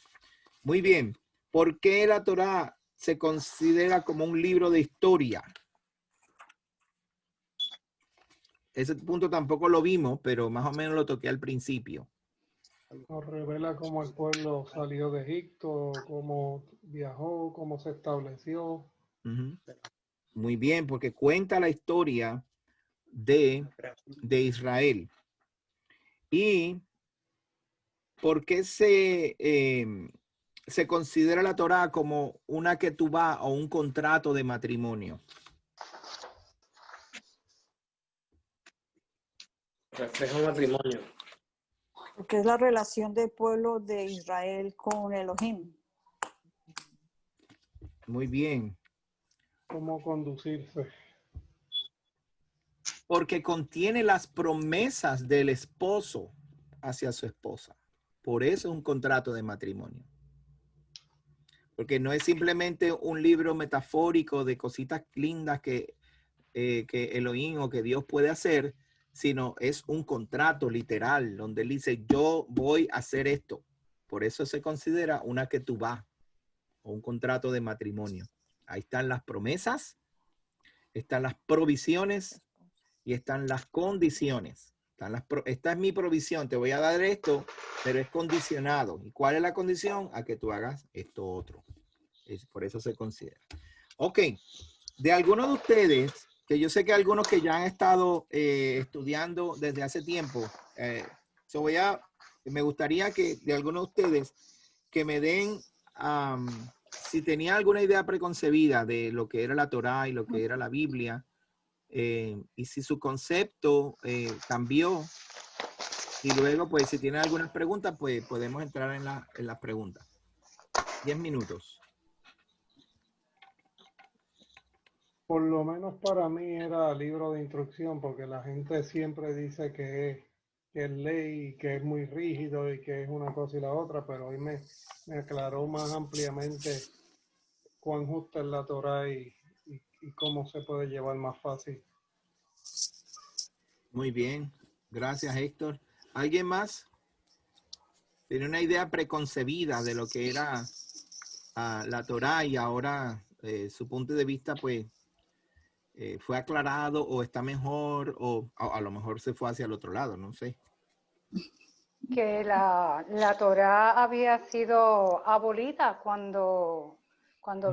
Muy bien. ¿Por qué la Torah se considera como un libro de historia? Ese punto tampoco lo vimos, pero más o menos lo toqué al principio. Nos revela cómo el pueblo salió de Egipto, cómo viajó, cómo se estableció. Ujú. Muy bien, porque cuenta la historia de Israel. ¿Y por qué se considera la Torá como una ketubá o un contrato de matrimonio? Refleja un matrimonio. Porque es la relación del pueblo de Israel con Elohim. Muy bien. ¿Cómo conducirse? Porque contiene las promesas del esposo hacia su esposa. Por eso es un contrato de matrimonio. Porque no es simplemente un libro metafórico de cositas lindas que Elohim o que Dios puede hacer, sino es un contrato literal donde él dice, yo voy a hacer esto. Por eso se considera una ketubá o un contrato de matrimonio. Ahí están las promesas, están las provisiones y están las condiciones. Esta es mi provisión, te voy a dar esto, pero es condicionado. ¿Y cuál es la condición? A que tú hagas esto otro. Por eso se considera. Ok, de algunos de ustedes, que yo sé que algunos que ya han estado estudiando desde hace tiempo, me gustaría que de algunos de ustedes que me den, si tenía alguna idea preconcebida de lo que era la Torá y lo que era la Biblia, y si su concepto cambió, y luego, pues, si tienen algunas preguntas, pues podemos entrar en las preguntas. 10 minutos. Por lo menos para mí era libro de instrucción, porque la gente siempre dice que es ley, que es muy rígido y que es una cosa y la otra, pero hoy me aclaró más ampliamente cuán justa es la Torá y cómo se puede llevar más fácil. Muy bien. Gracias, Héctor. ¿Alguien más? Tiene una idea preconcebida de lo que era la Torá y ahora su punto de vista, pues, fue aclarado o está mejor o a lo mejor se fue hacia el otro lado, no sé. Que la Torá había sido abolida cuando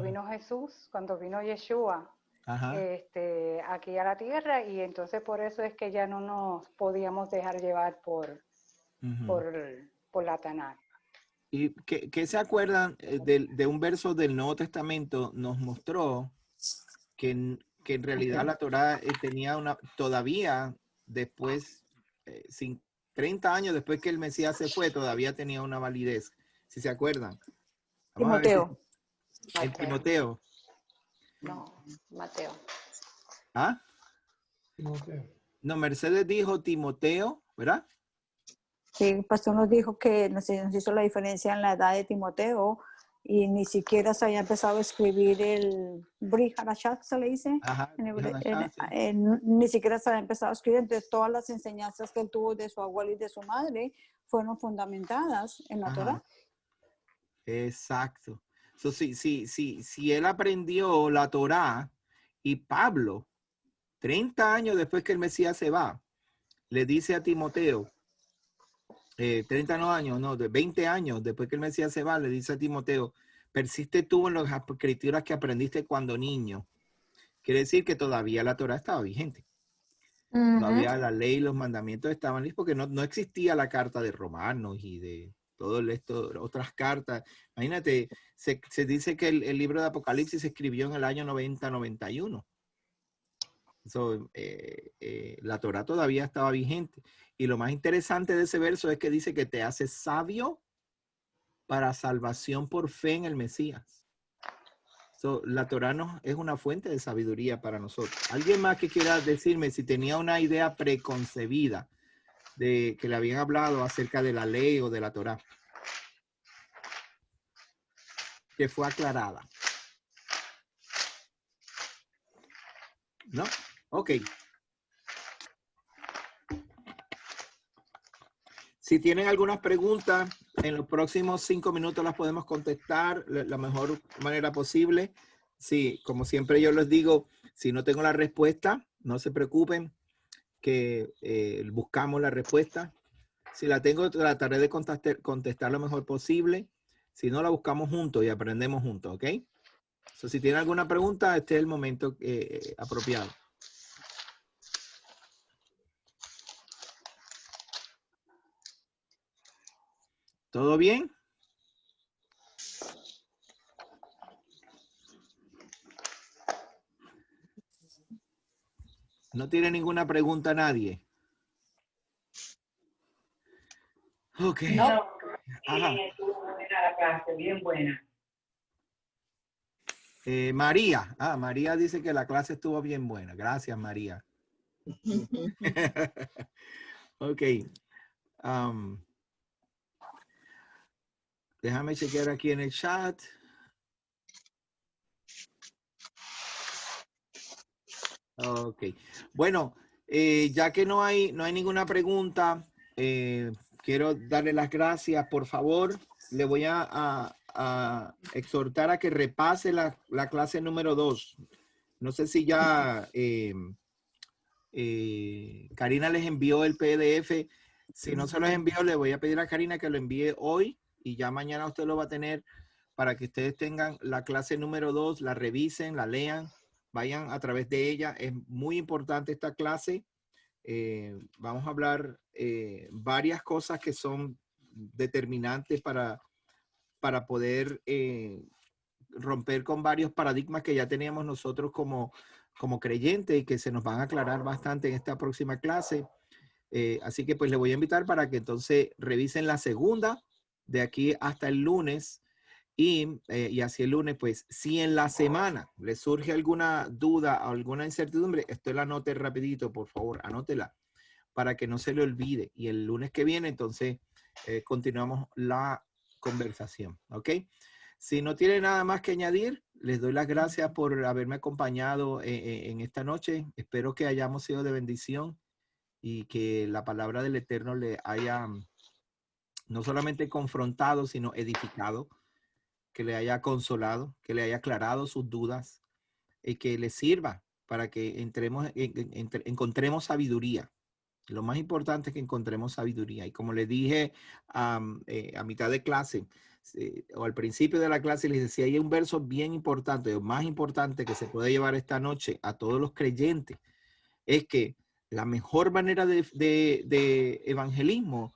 vino Jesús, cuando vino Yeshua aquí a la tierra, y entonces por eso es que ya no nos podíamos dejar llevar por la Tanakh. ¿Y qué se acuerdan de un verso del Nuevo Testamento? Nos mostró que en realidad la Torá tenía todavía después, 30 años después que el Mesías se fue, todavía tenía una validez, si se acuerdan. Vamos Timoteo. A ver en Timoteo. No, Mateo. ¿Ah? Timoteo. No, Mercedes dijo Timoteo, ¿verdad? Sí, el pastor nos dijo que nos hizo la diferencia en la edad de Timoteo y ni siquiera se había empezado a escribir el Brit Hadashah, se le dice. Ajá, Ni siquiera se había empezado a escribir. Entonces, todas las enseñanzas que él tuvo de su abuelo y de su madre fueron fundamentadas en la Torá. Exacto. So, si él aprendió la Torá y Pablo, 30 años después que el Mesías se va, le dice a Timoteo, 30 años, no, de 20 años después que el Mesías se va, le dice a Timoteo, persiste tú en las escrituras que aprendiste cuando niño. Quiere decir que todavía la Torá estaba vigente. Todavía la ley y los mandamientos estaban listos porque no existía la carta de Romanos y de todo esto, otras cartas. Imagínate, se dice que el libro de Apocalipsis se escribió en el año 90-91. So, la Torá todavía estaba vigente. Y lo más interesante de ese verso es que dice que te hace sabio para salvación por fe en el Mesías. So, la Torá es una fuente de sabiduría para nosotros. ¿Alguien más que quiera decirme si tenía una idea preconcebida de que le habían hablado acerca de la ley o de la Torá que fue aclarada? ¿No? Ok. Si tienen algunas preguntas, en los próximos 5 minutos las podemos contestar de la mejor manera posible. Sí, como siempre yo les digo, si no tengo la respuesta, no se preocupen, que buscamos la respuesta. Si la tengo, trataré de contestar lo mejor posible. Si no, la buscamos juntos y aprendemos juntos, ¿ok? So, si tiene alguna pregunta, este es el momento apropiado. ¿Todo bien? ¿No tiene ninguna pregunta nadie? Ok. No, Ajá. estuvo buena la clase, bien buena. María. María dice que la clase estuvo bien buena. Gracias, María. Ok. Déjame chequear aquí en el chat. Ok. Bueno, ya que no hay ninguna pregunta, quiero darle las gracias. Por favor, le voy a exhortar a que repase la clase número 2. No sé si ya Karina les envió el PDF. Si no se los envió, le voy a pedir a Karina que lo envíe hoy y ya mañana usted lo va a tener para que ustedes tengan la clase número 2, la revisen, la lean, vayan a través de ella. Es muy importante esta clase. Vamos a hablar varias cosas que son determinantes para poder romper con varios paradigmas que ya teníamos nosotros como creyentes y que se nos van a aclarar bastante en esta próxima clase. Así que pues le voy a invitar para que entonces revisen la segunda de aquí hasta el lunes y así el lunes, pues si en la semana les surge alguna duda o alguna incertidumbre, esto la anote rapidito, por favor, anótela para que no se le olvide. Y el lunes que viene, entonces, continuamos la conversación, ¿ok? Si no tiene nada más que añadir, les doy las gracias por haberme acompañado en esta noche. Espero que hayamos sido de bendición y que la palabra del Eterno le haya no solamente confrontado, sino edificado, que le haya consolado, que le haya aclarado sus dudas y que le sirva para que encontremos sabiduría. Lo más importante es que encontremos sabiduría. Y como le dije a mitad de clase o al principio de la clase, les decía, hay un verso bien importante, o más importante que se puede llevar esta noche a todos los creyentes, es que la mejor manera de evangelismo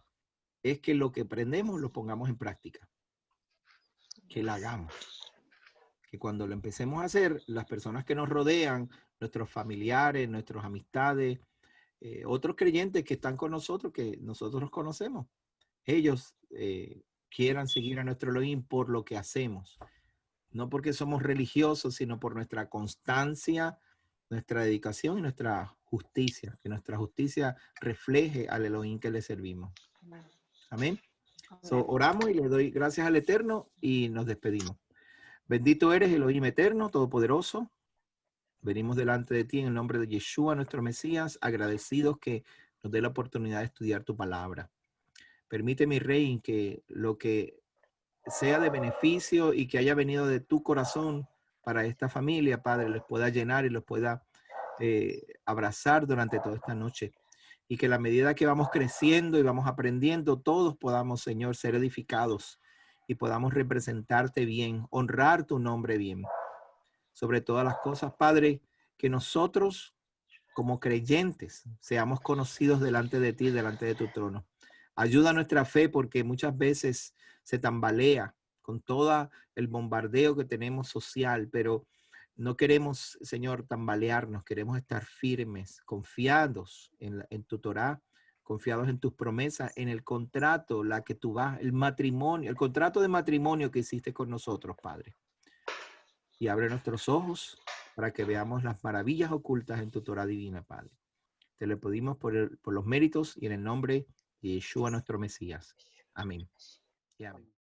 es que lo que aprendemos lo pongamos en práctica, que la hagamos. Que cuando lo empecemos a hacer, las personas que nos rodean, nuestros familiares, nuestras amistades, otros creyentes que están con nosotros, que nosotros los conocemos, ellos quieran seguir a nuestro Elohim por lo que hacemos. No porque somos religiosos, sino por nuestra constancia, nuestra dedicación y nuestra justicia. Que nuestra justicia refleje al Elohim que le servimos. Amén. So, oramos y le doy gracias al Eterno y nos despedimos. Bendito eres, Elohim eterno, todopoderoso. Venimos delante de ti en el nombre de Yeshua, nuestro Mesías, agradecidos que nos dé la oportunidad de estudiar tu palabra. Permite, mi Rey, que lo que sea de beneficio y que haya venido de tu corazón para esta familia, Padre, les pueda llenar y los pueda abrazar durante toda esta noche. Y que a la medida que vamos creciendo y vamos aprendiendo, todos podamos, Señor, ser edificados y podamos representarte bien, honrar tu nombre bien. Sobre todas las cosas, Padre, que nosotros como creyentes seamos conocidos delante de ti, delante de tu trono. Ayuda a nuestra fe porque muchas veces se tambalea con todo el bombardeo que tenemos social, pero no queremos, Señor, tambalearnos, queremos estar firmes, confiados en tu Torá, confiados en tus promesas, en el contrato, la que tú vas, el matrimonio, el contrato de matrimonio que hiciste con nosotros, Padre. Y abre nuestros ojos para que veamos las maravillas ocultas en tu Torá divina, Padre. Te lo pedimos por los méritos y en el nombre de Yeshua, nuestro Mesías. Amén. Y amén.